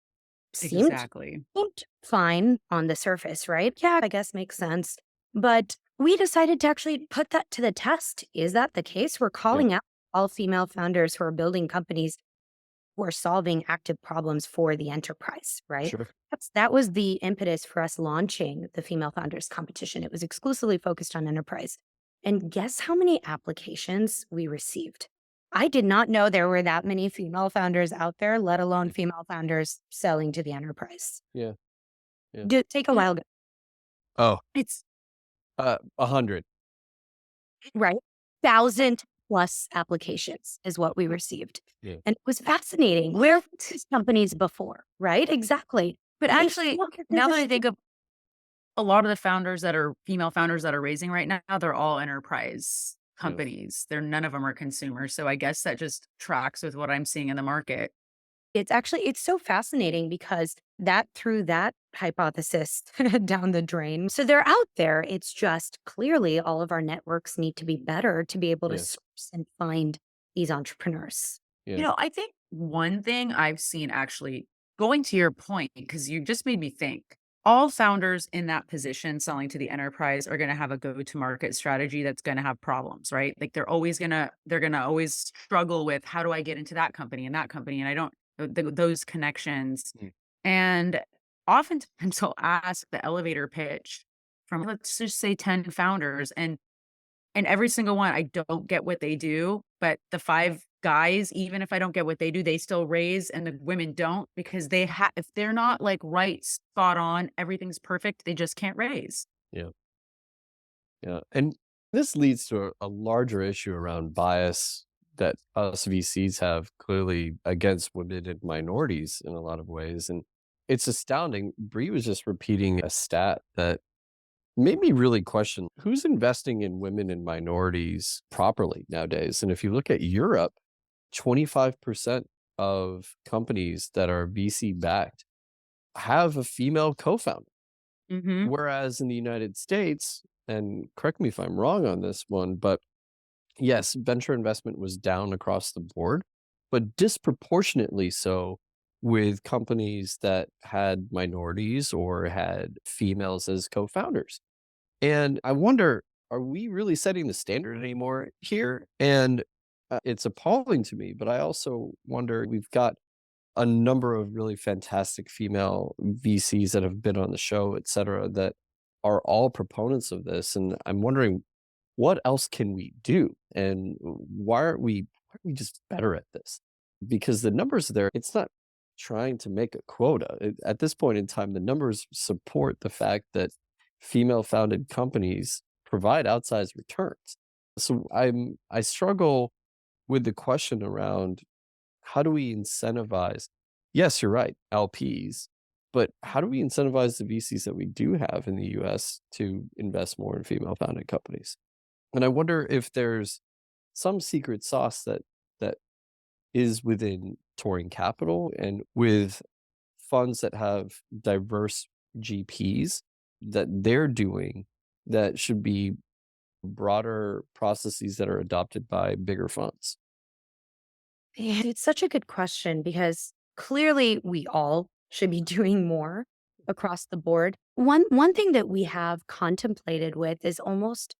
Seemed Exactly. seemed fine on the surface, right? Yeah, I guess makes sense. But we decided to actually put that to the test. Is that the case? We're Yeah, calling out all female founders who are building companies who are solving active problems for the enterprise, right? sure. That was the impetus for us launching the Female Founders Competition. It was exclusively focused on enterprise. And guess how many applications we received? I did not know there were that many female founders out there, let alone female founders selling to the enterprise. Yeah, yeah. Take a Yeah. while, Oh, It's 100. right? 1,000 plus applications is what we received. Yeah. And it was fascinating. Where were these companies before, right? Exactly. but They actually, look at now that this. I think of a lot of the founders that are female founders that are raising right now, they're all enterprise Yeah. companies. None of them are consumers. So I guess that just tracks with what I'm seeing in the market. It's so fascinating because that threw that hypothesis down the drain. So they're out there. It's just clearly all of our networks need to be better to be able to Yeah. source and find these entrepreneurs. Yeah. I think one thing I've seen actually going to your point, because you just made me think, all founders in that position selling to the enterprise are going to have a go-to-market strategy that's going to have problems, right? Like they're going to always struggle with how do I get into that company and that company? And I don't, those connections. Mm. And oftentimes I'll ask the elevator pitch from, let's just say 10 founders, and every single one, I don't get what they do, but the 5 guys, even if I don't get what they do, they still raise and the women don't because if they're not like right, spot on, everything's perfect, they just can't raise. Yeah. Yeah. And this leads to a larger issue around bias that us VCs have clearly against women and minorities in a lot of ways. And it's astounding. Bree was just repeating a stat that made me really question who's investing in women and minorities properly nowadays. And if you look at Europe, 25% of companies that are VC backed have a female co-founder. Mhm. Whereas in the United States, and correct me if I'm wrong on this one, but yes, venture investment was down across the board, but disproportionately so with companies that had minorities or had females as co-founders. And I wonder, are we really setting the standard anymore here? And it's appalling to me, but I also wonder, we've got a number of really fantastic female VCs that have been on the show, et cetera, that are all proponents of this. And I'm wondering, what else can we do? And why aren't we just better at this? Because the numbers there, it's not trying to make a quota. At this point in time, the numbers support the fact that female founded companies provide outsized returns. So I struggle with the question around, how do we incentivize? Yes, you're right, LPs, but how do we incentivize the VCs that we do have in the US to invest more in female founded companies? And I wonder if there's some secret sauce that is within Touring Capital and with funds that have diverse GPs that they're doing that should be broader processes that are adopted by bigger funds. Yeah, it's such a good question because clearly we all should be doing more across the board. One thing that we have contemplated with is almost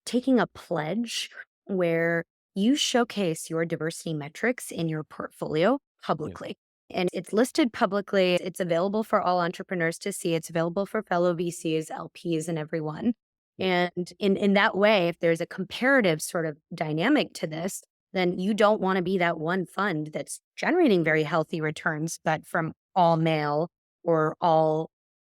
taking a pledge where you showcase your diversity metrics in your portfolio Yeah, publicly. And it's listed publicly. It's available for all entrepreneurs to see. It's available for fellow VCs, LPs, and everyone. yeah, And in that way, if there's a comparative sort of dynamic to this, then you don't want to be that one fund that's generating very healthy returns, but from all male or all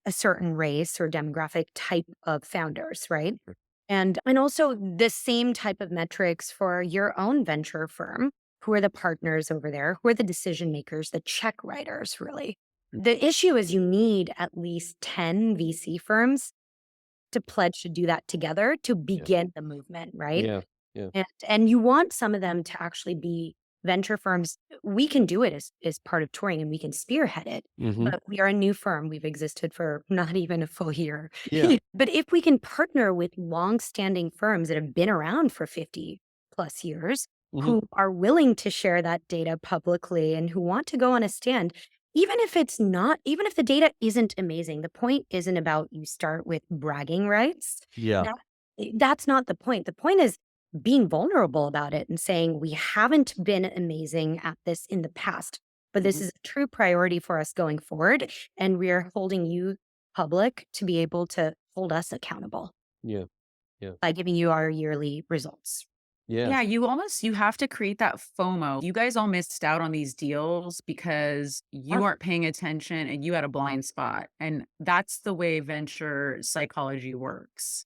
a certain race or demographic type of founders, right? sure. And also the same type of metrics for your own venture firm. Who are the partners over there? Who are the decision makers, the check writers, really? The issue is you need at least 10 VC firms to pledge to do that together to Yeah, begin the movement, right? yeah, yeah, And you want some of them to actually be venture firms, we can do it as part of touring and we can spearhead it. Hmm. But we are a new firm. We've existed for not even a full year. Yeah. But if we can partner with longstanding firms that have been around for 50 plus years, Hmm. who are willing to share that data publicly and who want to go on a stand, even if even if the data isn't amazing, the point isn't about you start with bragging rights. Yeah. That's not the point. The point is being vulnerable about it and saying, we haven't been amazing at this in the past, but this Mhm. is a true priority for us going forward. And we're holding you public to be able to hold us accountable Yeah. Yeah. by giving you our yearly results. Yeah. Yeah, you have to create that FOMO. You guys all missed out on these deals because you weren't paying attention and you had a blind spot. And that's the way venture psychology works.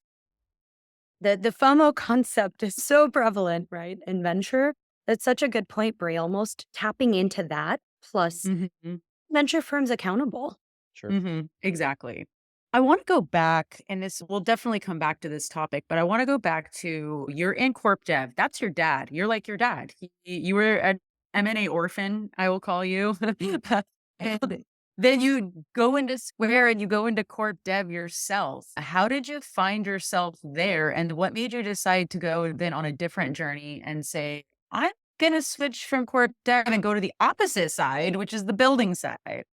The FOMO concept is so prevalent, right? In venture. That's such a good point, Brie. Almost tapping into that plus Mhm. venture firms accountable. Sure. Exactly. I want to go back, and this will definitely come back to this topic, but I want to go back to you're in corp dev. That's your dad. You're like your dad. You were an M&A orphan, I will call you. And then you go into Square and you go into corp dev yourself. How did you find yourself there? And what made you decide to go then on a different journey and say, I'm going to switch from corp dev and go to the opposite side, which is the building side?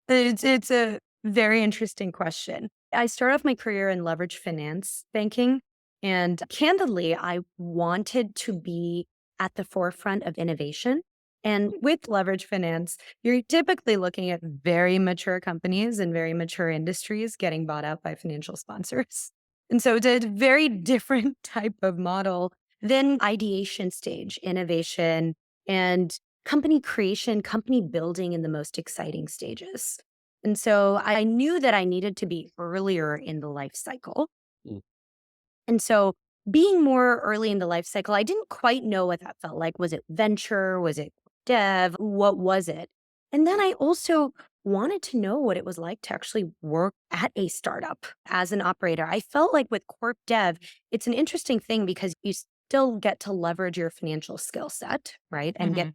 It's a very interesting question. I started off my career in leverage finance banking, and candidly, I wanted to be at the forefront of innovation. And with leverage finance, you're typically looking at very mature companies and very mature industries getting bought out by financial sponsors. And so it's a very different type of model than ideation stage innovation and company creation, company building in the most exciting stages. And so I knew that I needed to be earlier in the life cycle. Mm. And so being more early in the life cycle, I didn't quite know what that felt like. Was it venture? Was it dev? What was it? And then I also wanted to know what it was like to actually work at a startup as an operator. I felt like with corp dev, it's an interesting thing because you still get to leverage your financial skill set, right? And get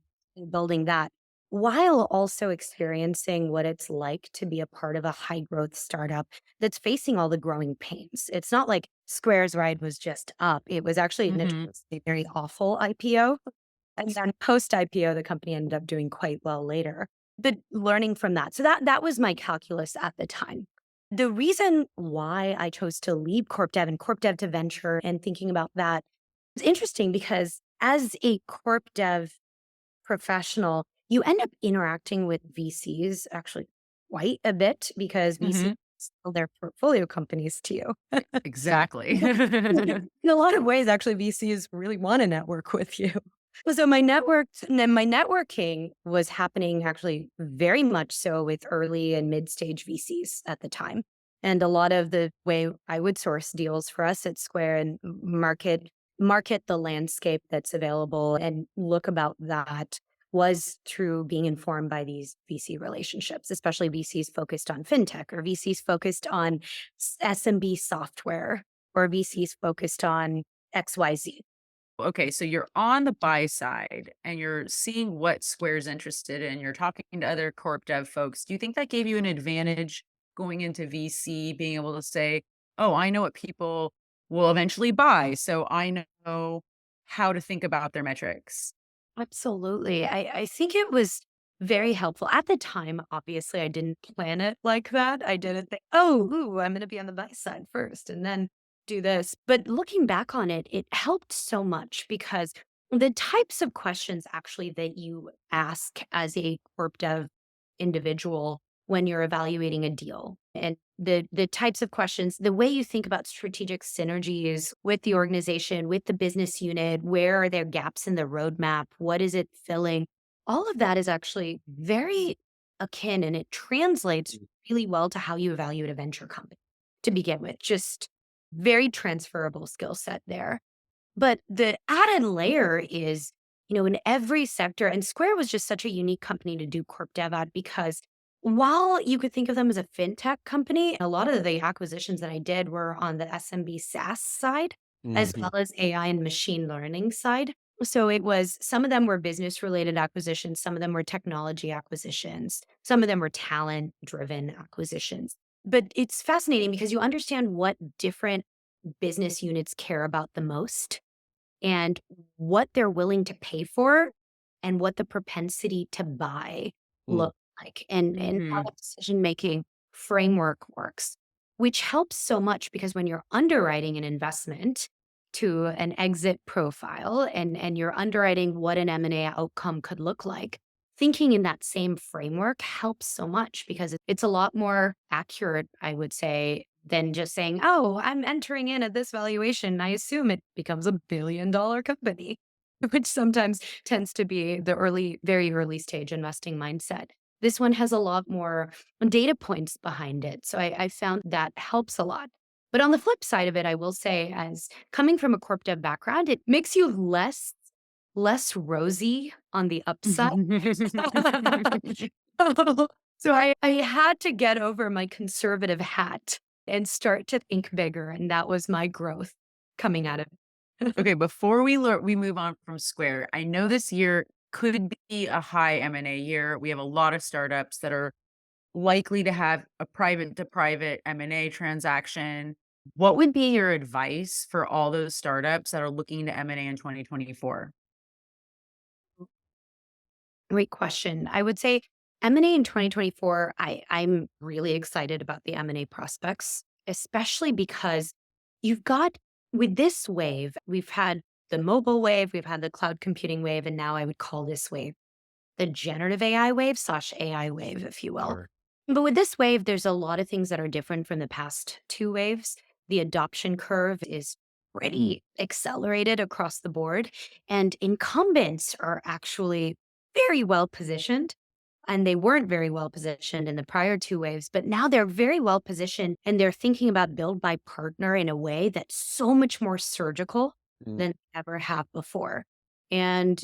building that while also experiencing what it's like to be a part of a high growth startup that's facing all the growing pains. It's not like Square's ride was just up. It was actually a notoriously very awful IPO. And then post IPO, the company ended up doing quite well later. But learning from that. So that was my calculus at the time. The reason why I chose to leave corp dev and corp dev to venture and thinking about that is interesting because as a corp dev professional, you end up interacting with VCs actually quite a bit because VCs sell their portfolio companies to you. Exactly. In a lot of ways, actually, VCs really want to network with you. So my networking was happening actually very much so with early and mid-stage VCs at the time. And a lot of the way I would source deals for us at Square and market the landscape that's available and look about that was through being informed by these VC relationships, especially VCs focused on fintech or VCs focused on SMB software or VCs focused on XYZ. Okay, so you're on the buy side and you're seeing what Square's interested in. You're talking to other corp dev folks. Do you think that gave you an advantage going into VC, being able to say, oh, I know what people will eventually buy, so I know how to think about their metrics? Absolutely. I think it was very helpful. At the time, obviously, I didn't plan it like that. I didn't think, I'm going to be on the buy side first and then do this. But looking back on it, it helped so much because the types of questions actually that you ask as a corp dev individual when you're evaluating a deal and the types of questions, the way you think about strategic synergies with the organization, with the business unit, where are there gaps in the roadmap? What is it filling? All of that is actually very akin and it translates really well to how you evaluate a venture company to begin with. Just very transferable skill set there. But the added layer is, in every sector, and Square was just such a unique company to do corp dev at because while you could think of them as a fintech company, a lot of the acquisitions that I did were on the SMB SaaS side, as Mhm. well as AI and machine learning side. So it was some of them were business related acquisitions, some of them were technology acquisitions, some of them were talent driven acquisitions. But it's fascinating because you understand what different business units care about the most and what they're willing to pay for and what the propensity to buy Mm, look like and how Mhm. the decision making framework works, which helps so much because when you're underwriting an investment to an exit profile and you're underwriting what an M&A outcome could look like, thinking in that same framework helps so much because it's a lot more accurate, I would say, than just saying, "Oh, I'm entering in at this valuation. I assume it becomes $1 billion company," which sometimes tends to be the very early stage investing mindset. This one has a lot more data points behind it. So I found that helps a lot. But on the flip side of it, I will say, as coming from a corp dev background, it makes you less rosy on the upside. So I had to get over my conservative hat and start to think bigger, and that was my growth coming out of it. Okay, before we move on from Square, I know this year could be a high M&A year. We have a lot of startups that are likely to have a private to private M&A transaction. What would be your advice for all those startups that are looking to M&A in 2024? Great question. I would say M&A in 2024, I'm really excited about the M&A prospects, especially because you've got with this wave, we've had the mobile wave, we've had the cloud computing wave, and now I would call this wave the generative AI wave slash AI wave, if you will. sure. But with this wave, there's a lot of things that are different from the past two waves. The adoption curve is pretty accelerated across the board, and incumbents are actually very well positioned. And they weren't very well positioned in the prior two waves, but now they're very well positioned and they're thinking about build by partner in a way that's so much more surgical Mm, than they ever have before. And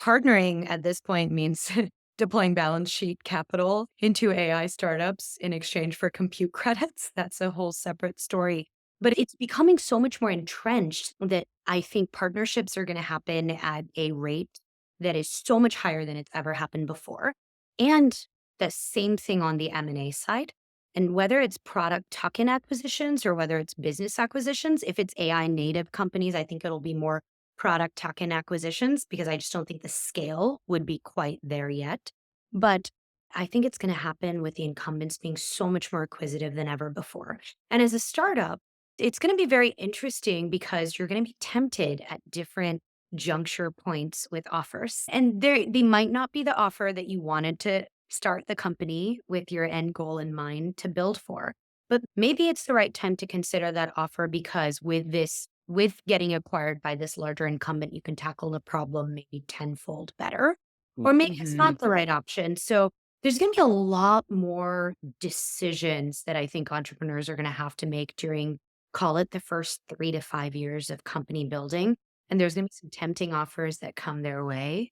partnering at this point means deploying balance sheet capital into AI startups in exchange for compute credits. That's a whole separate story. But it's becoming so much more entrenched that I think partnerships are going to happen at a rate that is so much higher than it's ever happened before. And the same thing on the M&A side. And whether it's product tuck-in acquisitions or whether it's business acquisitions, if it's AI native companies, I think it'll be more product tuck-in acquisitions because I just don't think the scale would be quite there yet. But I think it's going to happen with the incumbents being so much more acquisitive than ever before. And as a startup, it's going to be very interesting because you're going to be tempted at different juncture points with offers. And they might not be the offer that you wanted to start the company with your end goal in mind to build for. But maybe it's the right time to consider that offer because with getting acquired by this larger incumbent, you can tackle the problem maybe tenfold better. mm, Or maybe it's Mhm. not the right option. So there's going to be a lot more decisions that I think entrepreneurs are going to have to make during, call it the first 3 to 5 years of company building. And there's going to be some tempting offers that come their way.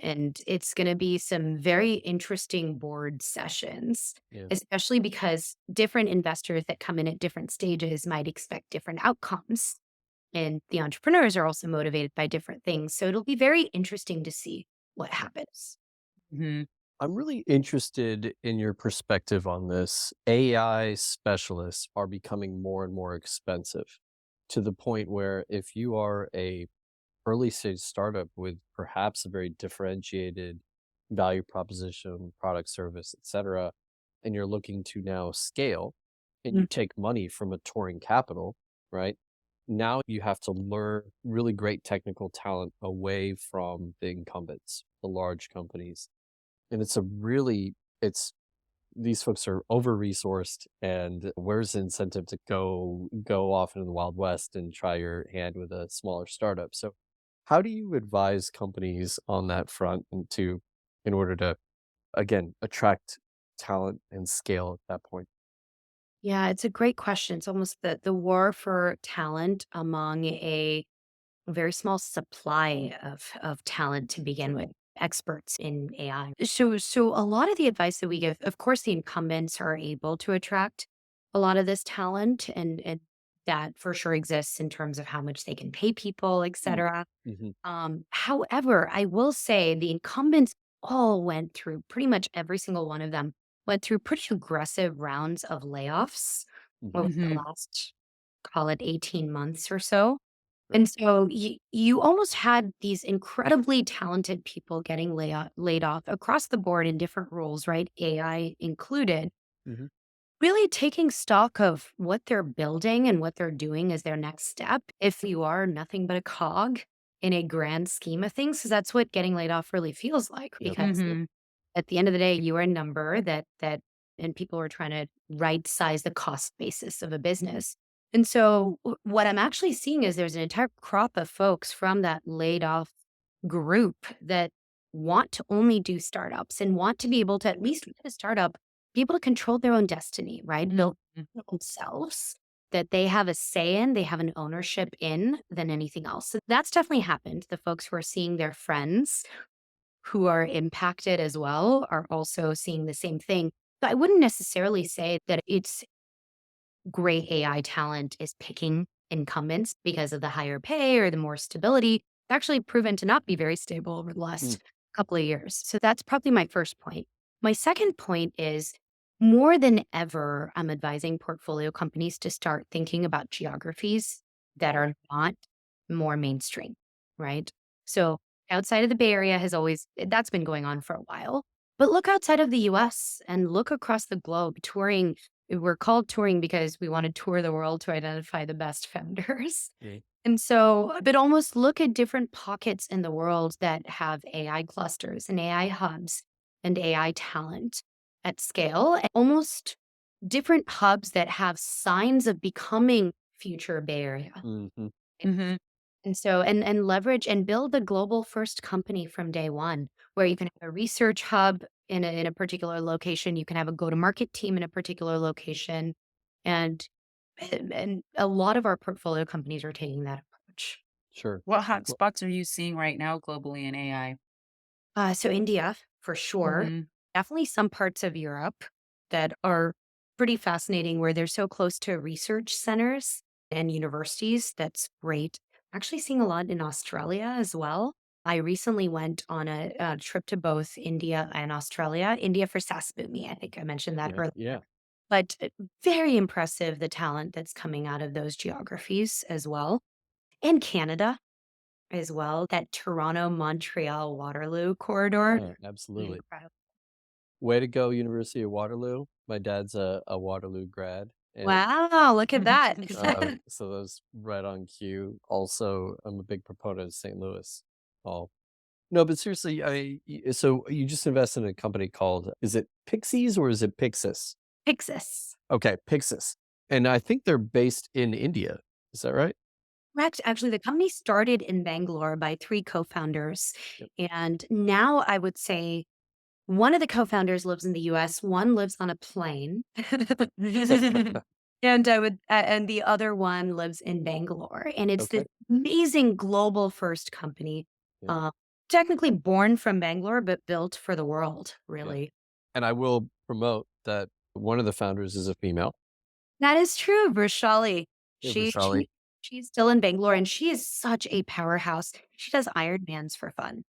And it's going to be some very interesting board sessions, yeah. especially because different investors that come in at different stages might expect different outcomes. And the entrepreneurs are also motivated by different things. So it'll be very interesting to see what happens. Mhm. I'm really interested in your perspective on this. AI specialists are becoming more and more expensive to the point where if you are a early stage startup with perhaps a very differentiated value proposition, product, service, etc., and you're looking to now scale and you Mm. take money from a touring capital, right? Now you have to lure really great technical talent away from the incumbents, the large companies. And it's these folks are over-resourced, and where's the incentive to go off into the Wild West and try your hand with a smaller startup? So how do you advise companies on that front and to in order to, again, attract talent and scale at that point? Yeah, it's a great question. It's almost the war for talent among a very small supply of talent to begin with, experts in AI. So a lot of the advice that we give, of course, the incumbents are able to attract a lot of this talent and that for sure exists in terms of how much they can pay people, et Mm. cetera. Mhm. However, I will say the incumbents all went through pretty much every single one of them went through pretty aggressive rounds of layoffs Mhm. over the Mhm. last, call it 18 months or so. Right. And so you almost had these incredibly talented people getting laid off across the board in different roles, right? AI included, Mhm. really taking stock of what they're building and what they're doing as their next step. If you are nothing but a cog in a grand scheme of things, because that's what getting laid off really feels like. Yep. Because Yep. Mhm. at the end of the day, you are a number and people are trying to right size the cost basis of a business. And so, what I'm actually seeing is there's an entire crop of folks from that laid off group that want to only do startups and want to be able to, at least with a startup, be able to control their own destiny, right? Build Mhm. themselves that they have a say in, they have an ownership in than anything else. So that's definitely happened. The folks who are seeing their friends who are impacted as well are also seeing the same thing. So I wouldn't necessarily say that it's great AI talent is picking incumbents because of the higher pay or the more stability. It's actually proven to not be very stable over the Mm. last couple of years. So that's probably my first point. My second point is more than ever, I'm advising portfolio companies to start thinking about geographies that are not more mainstream, right? So outside of the Bay Area that's been going on for a while. But look outside of the US and look across the globe. We're called touring because we want to tour the world to identify the best founders. Mm. And so, but almost look at different pockets in the world that have AI clusters and AI hubs and AI talent at scale, and almost different hubs that have signs of becoming future Bay Area. Mhm. Mhm. And so, and leverage and build a global first company from day one, where you can have a research hub in a particular location, you can have a go to market team in a particular location, and and a lot of our portfolio companies are taking that approach. Sure. What Well, hotspots are you seeing right now globally in AI? So India for sure, Mhm. definitely some parts of Europe that are pretty fascinating, where they're so close to research centers and universities. That's great. Actually, seeing a lot in Australia as well. I recently went on a trip to both India and Australia. India for SaaS Boomi. I think I mentioned that yeah. earlier. Yeah. But very impressive the talent that's coming out of those geographies as well. And Canada as well. That Toronto, Montreal, Waterloo corridor. Yeah. Absolutely. Incredible. Way to go, University of Waterloo. My dad's a Waterloo grad, and Wow, look at that. so that was right on cue. Also, I'm a big proponent of St. Louis. Oh no, but seriously, so you just invested in a company called, is it Pixies or is it Pixis? Pixis. Okay, Pixis, and I think they're based in India. Is that right? Correct. Actually, the company started in Bangalore by three co-founders. Yep. And now I would say one of the co-founders lives in the US, one lives on a plane. And the other one lives in Bangalore. And it's this Okay. amazing global first company, Yeah. uh, technically born from Bangalore, but built for the world, Yeah. really. And I will promote that one of the founders is a female. That is true, Vrishali. Yeah, She Vishali. she she's still in Bangalore, and she is such a powerhouse. She does Ironmans for fun.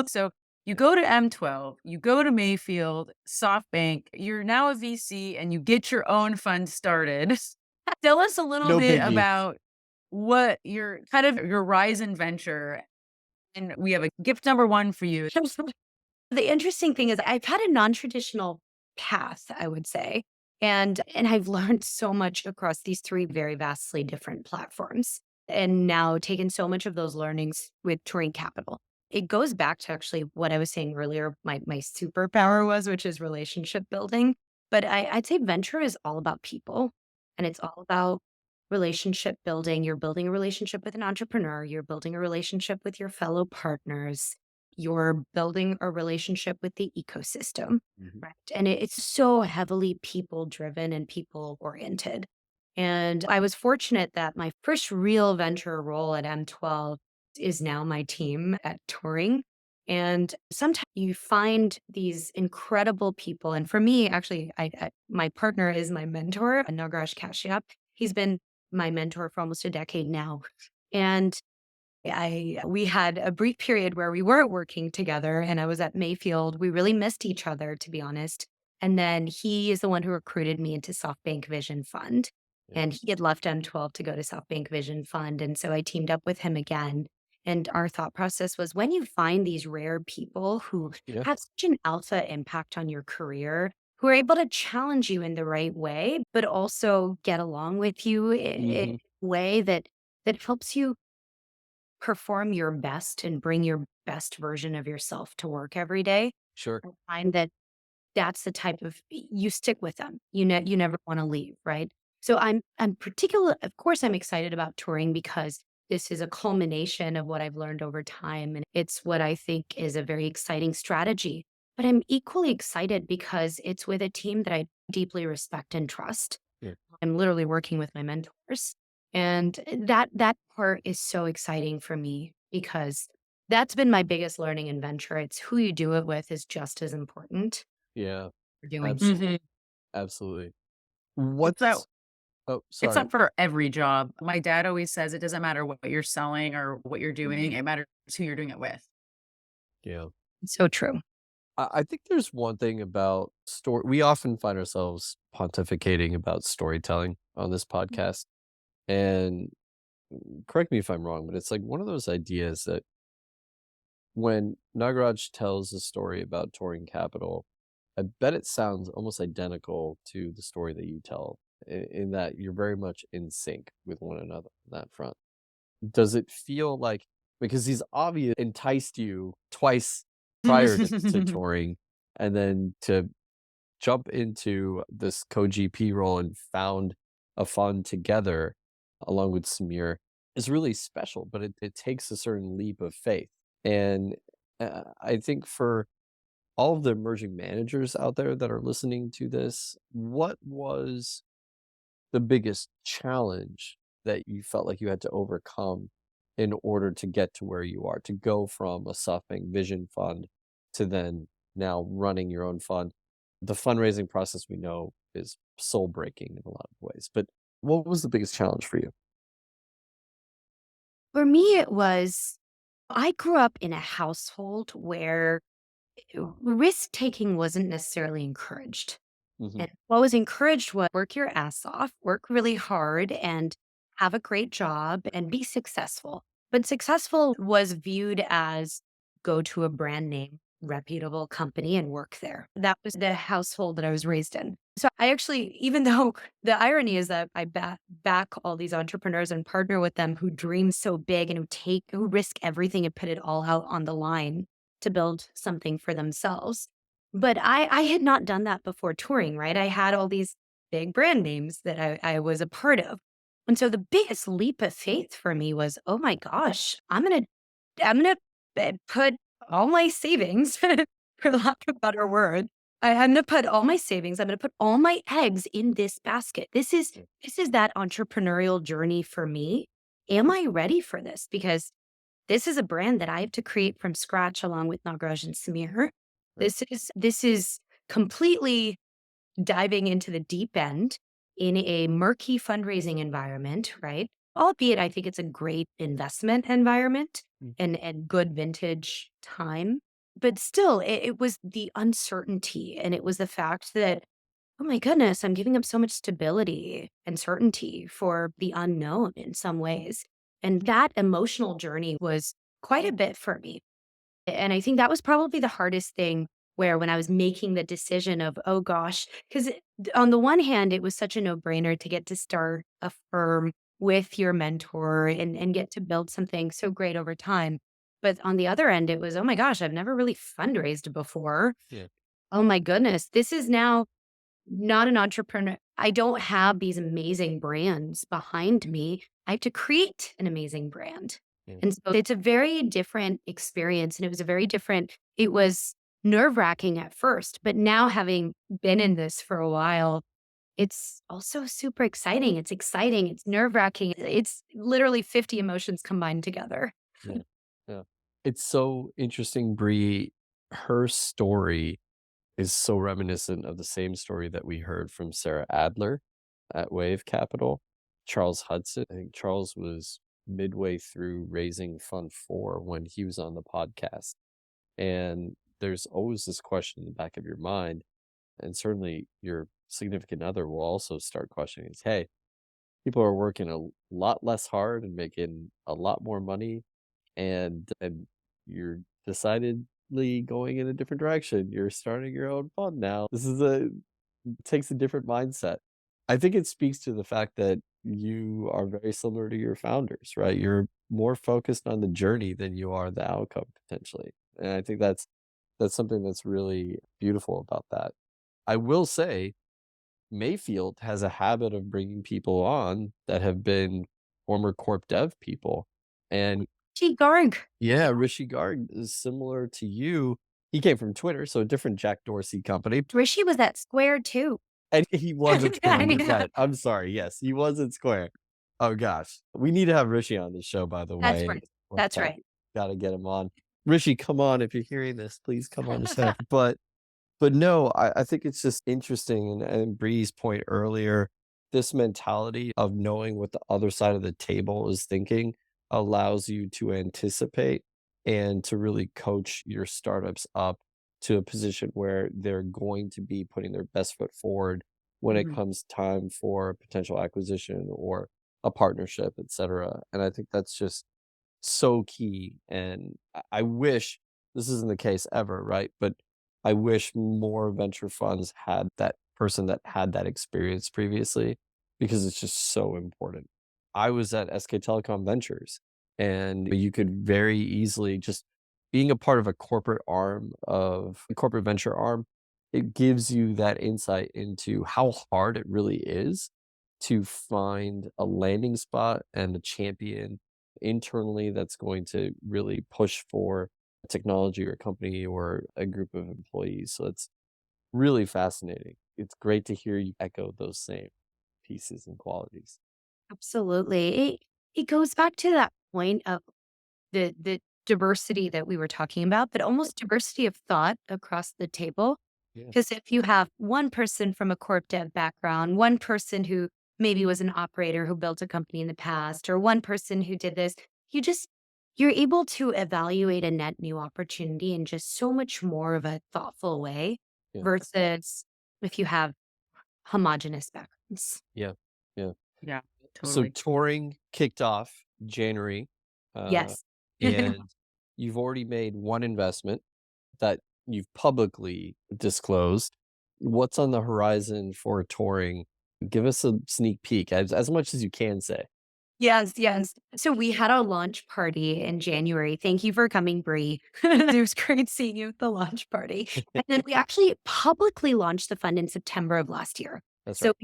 So you go to M12, you go to Mayfield, SoftBank, you're now a VC and you get your own fund started. Tell us a little No bit biggie. about what your kind of your rise in venture. And we have a gift number one for you. The interesting thing is I've had a non-traditional path, I would say. And I've learned so much across these three very vastly different platforms, and now taken so much of those learnings with Turing Capital. It goes back to actually what I was saying earlier, my superpower was, which is relationship building. But I'd say venture is all about people, and it's all about relationship building. You're building a relationship with an entrepreneur, you're building a relationship with your fellow partners, you're building a relationship with the ecosystem, Mhm. right? And it's so heavily people driven and people oriented. And I was fortunate that my first real venture role at M12 is now my team at Touring. And sometimes you find these incredible people. And for me, actually, my partner is my mentor, Nagaraj Kashyap. He's been my mentor for almost a decade now. And we had a brief period where we weren't working together and I was at Mayfield. We really missed each other, to be honest. And then he is the one who recruited me into SoftBank Vision Fund. Yeah. And he had left M12 to go to SoftBank Vision Fund. And so I teamed up with him again. And our thought process was when you find these rare people who Yeah. have such an alpha impact on your career, who are able to challenge you in the right way, but also get along with you in hmm a way that helps you perform your best and bring your best version of yourself to work every day. Sure. I find that that's the type of you stick with them. You never want to leave, right? So I'm particular of course I'm excited about touring because this is a culmination of what I've learned over time and it's what I think is a very exciting strategy. But I'm equally excited because it's with a team that I deeply respect and trust. Yeah. I'm literally working with my mentors. And that part is so exciting for me because that's been my biggest learning and venture. It's who you do it with is just as important Yeah. for doing. Absolutely. Mhm. Absolutely. It's that What's Oh, it's sorry. not for every job. My dad always says it doesn't matter what you're selling or what you're doing, Mhm. it matters who you're doing it with. Yeah. So true. I think there's one thing about story. We often find ourselves pontificating about storytelling on this podcast. And correct me if I'm wrong, but it's like one of those ideas that when Nagaraj tells a story about touring capital, I bet it sounds almost identical to the story that you tell in that you're very much in sync with one another on that front. Does it feel like because he's obvious enticed you twice prior to touring and then to jump into this co-GP role and found a fund together along with Samir is really special, but it takes a certain leap of faith. And I think for all of the emerging managers out there that are listening to this, what was the biggest challenge that you felt like you had to overcome in order to get to where you are, to go from a SoftBank Vision fund to then now running your own fund? The fundraising process we know is soul breaking in a lot of ways, but what was the biggest challenge for you? For me, it was I grew up in a household where risk taking wasn't necessarily encouraged. hmm And what was encouraged was work your ass off, work really hard, and have a great job and be successful. But successful was viewed as go to a brand name, reputable company and work there. That was the household that I was raised in. So I actually, even though the irony is that I back all these entrepreneurs and partner with them who dream so big and who risk everything and put it all out on the line to build something for themselves. But I had not done that before touring, right? I had all these big brand names that I was a part of. And so the biggest leap of faith for me was, oh my gosh, I'm gonna put all my savings, for lack of a better word. I'm gonna put all my savings, I'm gonna put all my eggs in this basket. This is that entrepreneurial journey for me. Am I ready for this? Because this is a brand that I have to create from scratch along with Nagraj and Samir. Right. This is completely diving into the deep end in a murky fundraising environment, right? Albeit I think it's a great investment environment Mm. and good vintage time. But still, it was the uncertainty and it was the fact that, oh my goodness, I'm giving up so much stability and certainty for the unknown in some ways. And that emotional journey was quite a bit for me. And I think that was probably the hardest thing where when I was making the decision of, oh gosh, because on the one hand, it was such a no brainer to get to start a firm with your mentor and get to build something so great over time. But on the other end, it was, oh my gosh, I've never really fundraised before. Yeah. Oh my goodness, this is now not an entrepreneur. I don't have these amazing brands behind me. I have to create an amazing brand. Yeah. And so it's a very different experience. And it was nerve wracking at first, but now having been in this for a while, it's also super exciting. It's exciting. It's nerve wracking. It's literally 50 emotions combined together. Yeah. Yeah. It's so interesting, Bree. Her story is so reminiscent of the same story that we heard from Sarah Adler at Wave Capital. Charles Hudson. I think Charles was midway through raising Fund 4 when he was on the podcast. And there's always this question in the back of your mind, and certainly your significant other will also start questioning is, hey, people are working a lot less hard and making a lot more money, and you're decidedly going in a different direction. You're starting your own fund now. Takes a different mindset. I think it speaks to the fact that you are very similar to your founders, right? You're more focused on the journey than you are the outcome potentially. And I think that's something that's really beautiful about that. I will say Mayfield has a habit of bringing people on that have been former corp dev people. And Gee, Garg. yeah, Rishi Garg is similar to you. He came from Twitter, so a different Jack Dorsey company. Rishi was at Square too. And he was at Square. I You're know. right. I'm sorry. Yes, he was at Square. Oh gosh. We need to have Rishi on the show, by the That's way. right. That's right. Gotta get him on. Rishi, come on. If you're hearing this, please come on the show. But no, I think it's just interesting. And Bree's point earlier, this mentality of knowing what the other side of the table is thinking allows you to anticipate and to really coach your startups up to a position where they're going to be putting their best foot forward when it Mhm. comes time for potential acquisition or a partnership, et cetera. And I think that's just so key. And I wish this isn't the case ever, right? But I wish more venture funds had that person that had that experience previously because it's just so important. I was at SK Telecom Ventures, and you could very easily just being a part of a corporate arm of a corporate venture arm, it gives you that insight into how hard it really is to find a landing spot and a champion internally that's going to really push for a technology or a company or a group of employees. So it's really fascinating. It's great to hear you echo those same pieces and qualities. Absolutely. It goes back to that point of the diversity that we were talking about, but almost diversity of thought across the table. Yeah. Because if you have one person from a corp dev background, one person who maybe was an operator who built a company in the past, or one person who did this, you just you're able to evaluate a net new opportunity in just so much more of a thoughtful way Yeah. versus if you have homogenous backgrounds. Yeah. Yeah. Yeah, So totally. touring kicked off January, uh, Yes. and you've already made one investment that you've publicly disclosed. What's on the horizon for touring? Give us a sneak peek as much as you can say. Yes, yes. So we had a launch party in January. Thank you for coming, Bree. It was great seeing you at the launch party. And then we actually publicly launched the fund in September of last year. That's So right.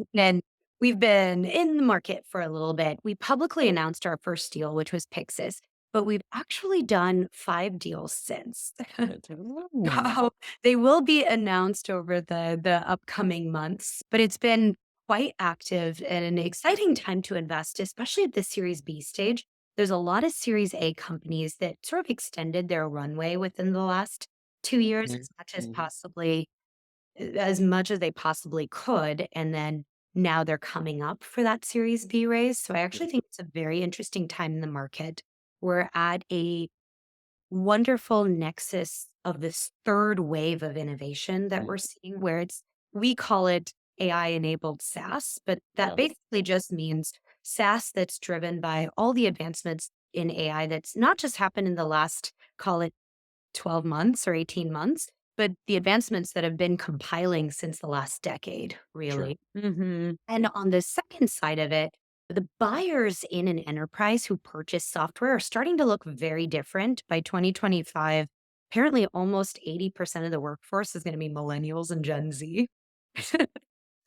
we've been in the market for a little bit. We publicly announced our first deal, which was Pixis, but we've actually done 5 deals since. Fantastic. Wow. They will be announced over the upcoming months, but it's been quite active and an exciting time to invest, especially at the Series B stage. There's a lot of Series A companies that sort of extended their runway within the last 2 years Mhm, mhm. as much as they possibly could, and then now they're coming up for that Series B raise. So I Yeah, actually think it's a very interesting time in the market. We're at a wonderful nexus of this third wave of innovation that mm, we're seeing where we call it AI enabled SaaS, but that yeah, basically just means SaaS that's driven by all the advancements in AI that's not just happened in the last, call it 12 months or 18 months, but the advancements that have been compiling since the last decade, sure. really. Mhm. And on the second side of it, the buyers in an enterprise who purchase software are starting to look very different. By 2025, apparently almost 80% of the workforce is going to be millennials and Gen Z.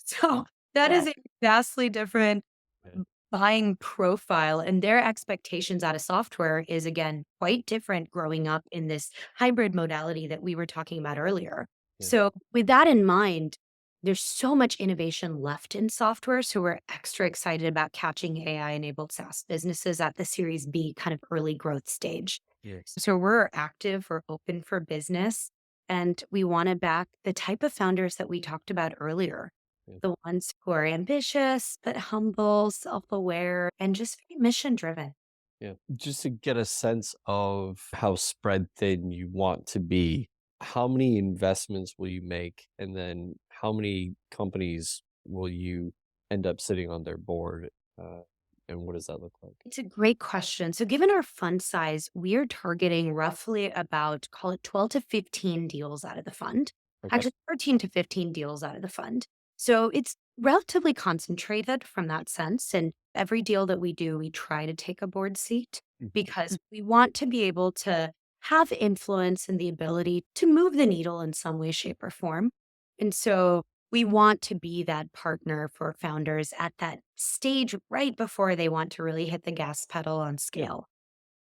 So that Yeah. is a vastly different Yeah, buying profile, and their expectations out of software is again quite different growing up in this hybrid modality that we were talking about earlier. yeah, So with that in mind, there's so much innovation left in software. So we're extra excited about catching AI enabled SaaS businesses at the Series B kind of early growth stage. yes. So we're active, we're open for business, and we want to back the type of founders that we talked about earlier. Yeah. The ones who are ambitious, but humble, self aware, and just very mission driven. Yeah. Just to get a sense of how spread thin you want to be, how many investments will you make? And then how many companies will you end up sitting on their board? Uh, and what does that look like? It's a great question. So, given our fund size, we are targeting roughly about, call it 12 to 15 deals out of the fund, Okay. actually 13 to 15 deals out of the fund. So, it's relatively concentrated from that sense. And every deal that we do, we try to take a board seat Mhm. because we want to be able to have influence and the ability to move the needle in some way, shape, or form. And so, we want to be that partner for founders at that stage right before they want to really hit the gas pedal on Yeah. scale.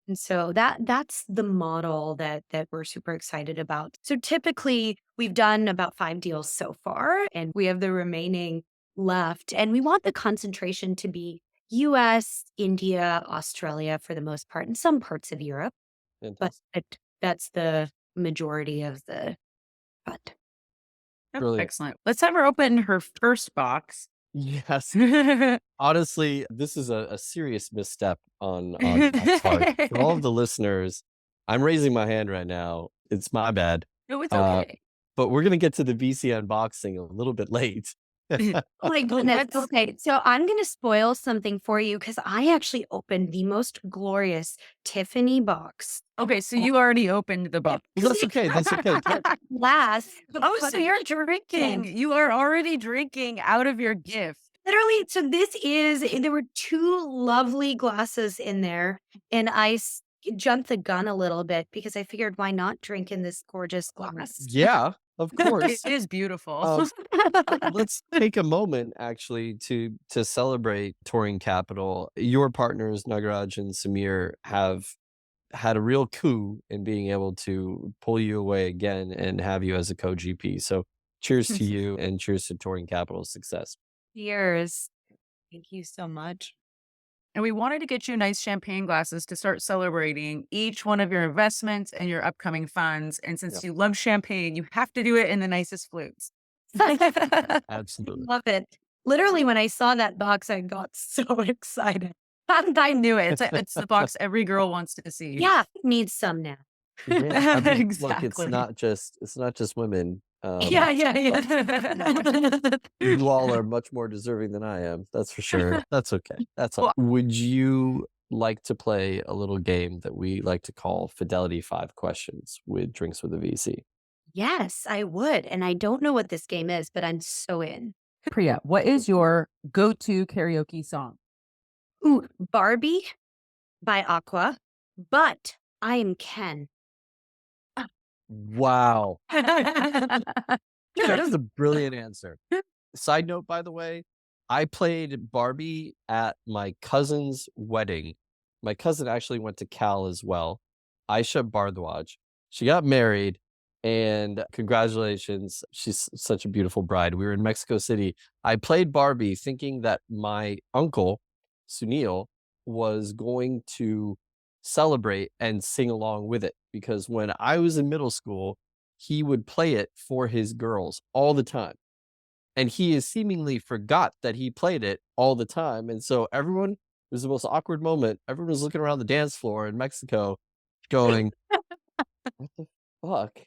And so that's the model that we're super excited about. So typically we've done about 5 deals so far and we have the remaining left and we want the concentration to be US, India, Australia for the most part and some parts of Europe, but Fantastic. that's the majority of the fund. Oh, Brilliant. excellent. Let's have her open her first box. Yes. Honestly, this is a serious misstep on my part. For all of the listeners, I'm raising my hand right now. It's my bad. No, it's Uh, okay. but we're gonna get to the VC unboxing a little bit late. Oh my goodness. Let's Okay. So I'm going to spoil something for you because I actually opened the most glorious Tiffany box. Okay, so you already opened the box. Well, that's okay. That's okay. Last. Oh, so you're drinking. You are already drinking out of your gift. Literally. So there were 2 lovely glasses in there. And jumped the gun a little bit because I figured why not drink in this gorgeous glass? Yeah, of It course. is beautiful. Um, let's take a moment actually to celebrate Touring Capital. Your partners, Nagaraj and Samir, have had a real coup in being able to pull you away again and have you as a co-GP. So cheers to you and cheers to Touring Capital's success. Cheers. Thank you so much. And we wanted to get you nice champagne glasses to start celebrating each one of your investments and your upcoming funds. And Yeah, since you love champagne, you have to do it in the nicest flutes. absolutely. Love it. Literally, when I saw that box, I got so excited. I knew it. It's the box every girl wants to see. Yeah, needs some now. Yeah, I mean, look, Exactly. it's not just women. Yeah, yeah. You all are much more deserving than I am. That's for sure. That's okay. That's all. Well, Would you like to play a little game that we like to call Fidelity Five Questions with Drinks with a VC? Yes, I would. And I don't know what this game is, but I'm so in. Priya, what is your go-to karaoke song? Ooh, Barbie by Aqua, but I am Ken. Wow. That is a brilliant answer. Side note, by the way, I played Barbie at my cousin's wedding. My cousin actually went to Cal as well. Aisha Bardwaj. She got married, and congratulations. She's such a beautiful bride. We were in Mexico City. I played Barbie thinking that my uncle, Sunil, was going to celebrate and sing along with it because when I was in middle school, he would play it for his girls all the time. And he has seemingly forgot that he played it all the time. And so everyone, it was the most awkward moment. Everyone was looking around the dance floor in Mexico going, what the fuck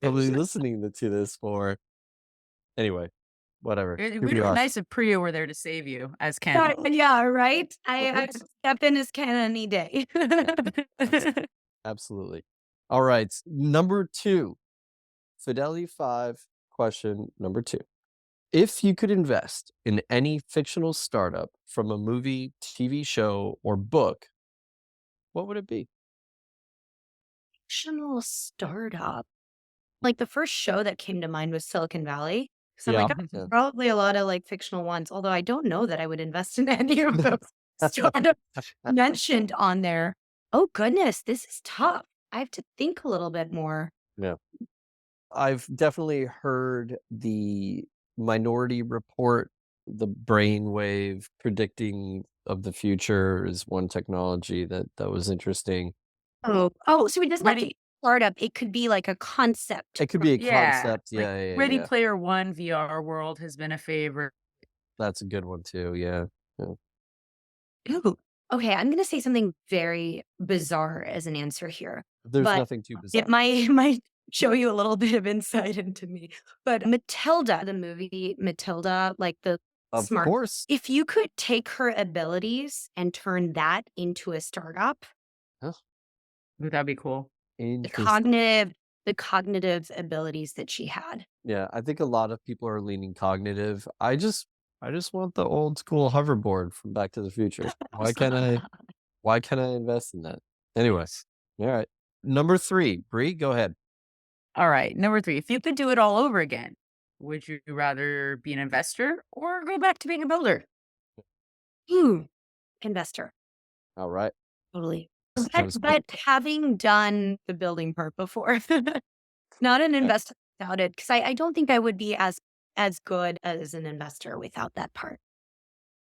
are we listening to this for? Anyway, whatever. It Here would we be are. nice if Priya were there to save you as Ken. Yeah, right? I step in as Ken any day. Absolutely. All right. Number 2, Fidelity 5 question number 2. If you could invest in any fictional startup from a movie, TV show, or book, what would it be? Fictional startup. Like the first show that came to mind was Silicon Valley. So I'm Yeah. like, "Oh, Yeah. probably a lot of like fictional ones, although I don't know that I would invest in any of those startups mentioned on there. Oh goodness, this is tough. I have to think a little bit more. Yeah. I've definitely heard the Minority Report, the brainwave predicting of the future is one technology that was interesting. So it doesn't have to be Ready? a startup. It could be like a concept. It could be a Yeah. concept. Like Yeah, yeah, Ready yeah. Player One VR world has been a favorite. That's a good one too. Yeah. Yeah. Ooh. Okay, I'm gonna say something very bizarre as an answer here, There's but nothing too it bizarre. might show you a little bit of insight into me. But Matilda, the movie Matilda, like the Of smart. course. If you could take her abilities and turn that into a startup, Huh? Ooh, that'd be cool. the Interesting. cognitive abilities that she had. Yeah, I think a lot of people are leaning cognitive. I just want the old school hoverboard from Back to the Future. Why can't I invest in that? Anyways, all right. Number 3, Bree, go ahead. All right, number 3. If you could do it all over again, would you rather be an investor or go back to being a builder? Ooh, investor. All right. Totally. That was But quick. having done the building part before, not an Yeah, investor without it, because I don't think I would be as good as an investor without that part.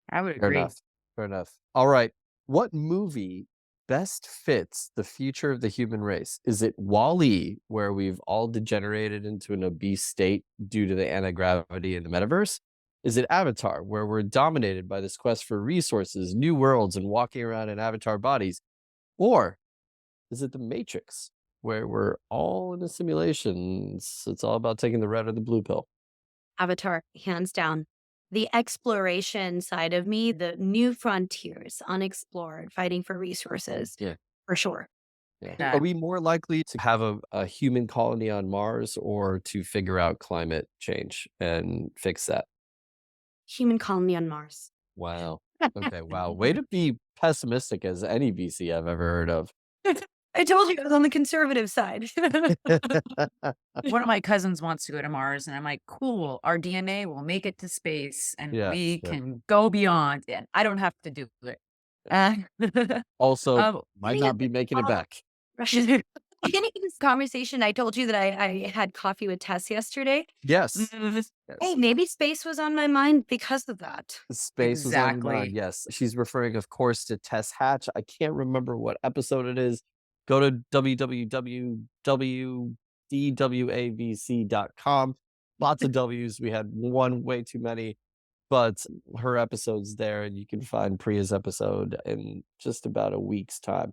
I would fair agree. enough. Fair enough. All right. What movie best fits the future of the human race? Is it Wall-E, where we've all degenerated into an obese state due to the anti-gravity in the metaverse? Is it Avatar, where we're dominated by this quest for resources, new worlds, and walking around in avatar bodies? Or is it The Matrix, where we're all in a simulation? It's all about taking the red or the blue pill. Avatar, hands down. The exploration side of me, the new frontiers, unexplored, fighting for resources, Yeah. for sure. Yeah. Yeah. Are we more likely to have a human colony on Mars or to figure out climate change and fix that? Human colony on Mars. Wow. Okay. Wow. Way to be pessimistic as any VC I've ever heard of. I told you I was on the conservative side. One of my cousins wants to go to Mars, and I'm like, cool, our DNA will make it to space and Yeah. we Yeah. can go beyond, and I don't have to do it. Uh, Also, might Getting not at be the making it top- back. Beginning of this conversation, I told you that I had coffee with Tess yesterday. Yes. Hey, Yes. maybe space was on my mind because of that. Space was on your mind. Exactly. Yes. She's referring, of course, to Tess Hatch. I can't remember what episode it is. Go to www.dwavc.com. Lots of W's. We had one way too many, but her episode's there, and you can find Priya's episode in just about a week's time.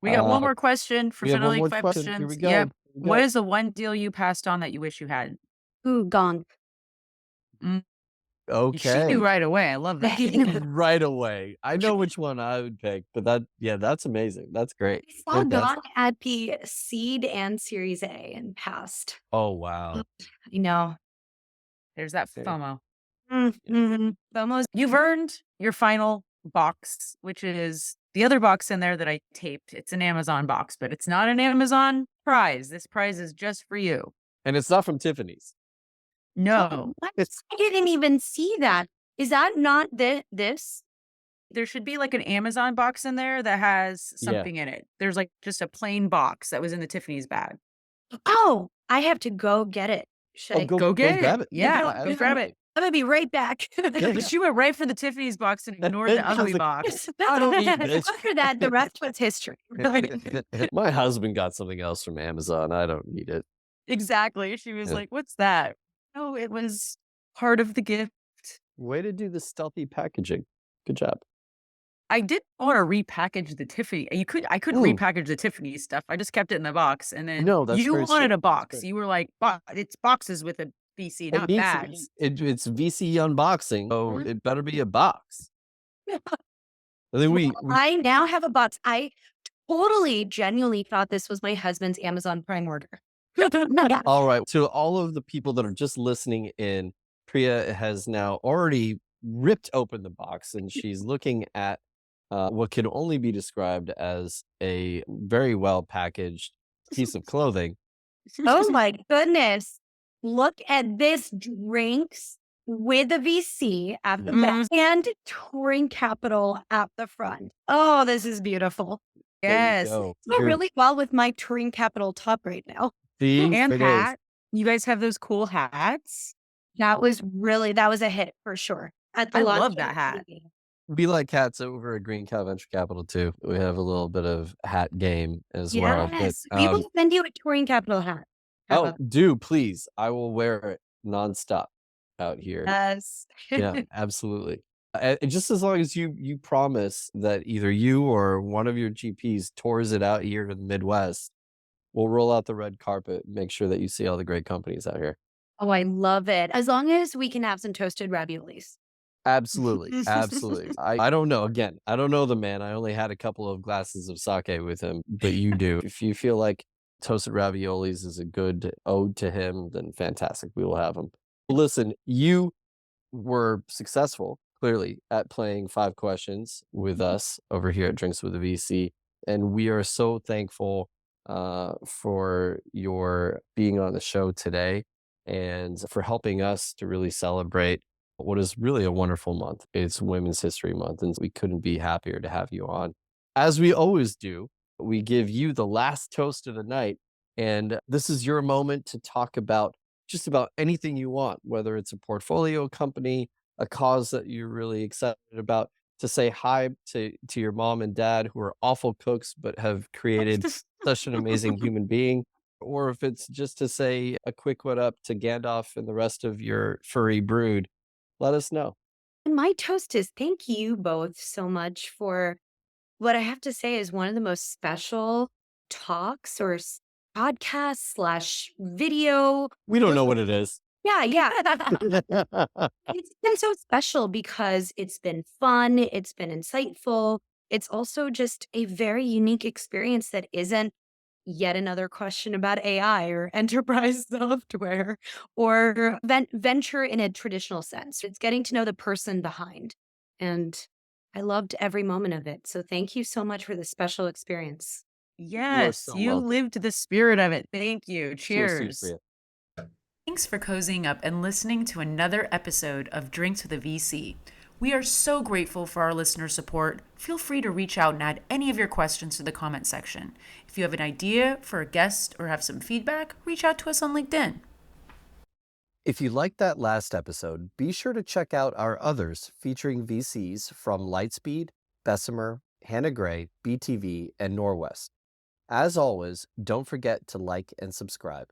We got one Uh, more question for we have one Fidelity more Five question. Here we Questions. go. Yep. Here we What go. is the one deal you passed on that you wish you had? Ooh, gone. She Okay. knew right away. I love that. Right away. I know which one I would pick, but that's amazing. That's great. I saw Fantastic. Gone at the seed and series A and passed. Oh, wow. I know. There's that There. FOMO. Almost. You've earned your final box, which is the other box in there that I taped. It's an Amazon box, but it's not an Amazon prize. This prize is just for you. And it's not from Tiffany's. No, What? It's I didn't even see that. Is that not this? there should be like an Amazon box in there that has Yeah. something in it. There's like just a plain box that was in the Tiffany's bag. Oh, I have to go get it. Should Oh, I? Go get grab it. Yeah, Yeah, go grab it. I'm gonna be right back. Yeah. She went right for the Tiffany's box and ignored the I was ugly like, box. I don't need this. After that, the rest was history. My husband got something else from Amazon. I don't need it. Exactly. She was Yeah. like, "What's that?" No, it was part of the gift. Way to do the stealthy packaging. Good job. I did want to repackage the Tiffany. I could Mm. repackage the Tiffany stuff. I just kept it in the box, and then No, that's you very wanted sweet. a box. great. You were like, "It's boxes with a VC, It not needs to bags." be, it's VC unboxing, so Mhm. it better be a box. I think we I now have a box. I totally, genuinely thought this was my husband's Amazon Prime order. all right. To all of the people that are just listening in, Priya has now already ripped open the box and she's looking at what can only be described as a very well packaged piece of clothing. Oh my goodness. Look at this drinks with a VC at the back and touring capital at the front. Oh, this is beautiful. There you Yes, go. It's going really well with my touring capital top right now. See, and it is. hat. You guys have those cool hats. That was a hit for sure. At the I launch love of that the hat. movie. We like hats over at Green Cow Venture Capital too. We have a little bit of hat game as well. But, Yes. We will send you a touring capital hat. How oh, about- do please. I will wear it nonstop. out here. Yes. Yeah, absolutely. And just as long as you promise that either you or one of your GPs tours it out here to the Midwest, we'll roll out the red carpet, make sure that you see all the great companies out here. Oh, I love it. As long as we can have some toasted raviolis. Absolutely, absolutely. I don't know. Again, I don't know the man. I only had a couple of glasses of sake with him, but you do. If you feel like toasted raviolis is a good ode to him, then fantastic. We will have them. Listen, you were successful, clearly, at playing 5 questions with us over here at Drinks with a VC. And we are so thankful for your being on the show today and for helping us to really celebrate what is really a wonderful month. It's Women's History Month, and we couldn't be happier to have you on. As we always do, we give you the last toast of the night. And this is your moment to talk about just about anything you want, whether it's a portfolio company, a cause that you're really excited about, to say hi to your mom and dad who are awful cooks but have created such an amazing human being, or if it's just to say a quick what up to Gandalf and the rest of your furry brood, let us know. And my toast is thank you both so much for what I have to say is one of the most special talks or podcast slash video. We don't know what it is. Yeah, yeah. It's been so special because it's been fun, it's been insightful. It's also just a very unique experience that isn't yet another question about AI or enterprise software or venture in a traditional sense. It's getting to know the person behind. And I loved every moment of it. So thank you so much for this special experience. You are Yes, so you welcome. lived the spirit of it. Thank you. Cheers to you, Cheers. Priya. Thanks for cozying up and listening to another episode of Drinks with a VC. We are so grateful for our listener support. Feel free to reach out and add any of your questions to the comment section. If you have an idea for a guest or have some feedback, reach out to us on LinkedIn. If you liked that last episode, be sure to check out our others featuring VCs from Lightspeed, Bessemer, Hannah Gray, BTV, and Norwest. As always, don't forget to like and subscribe.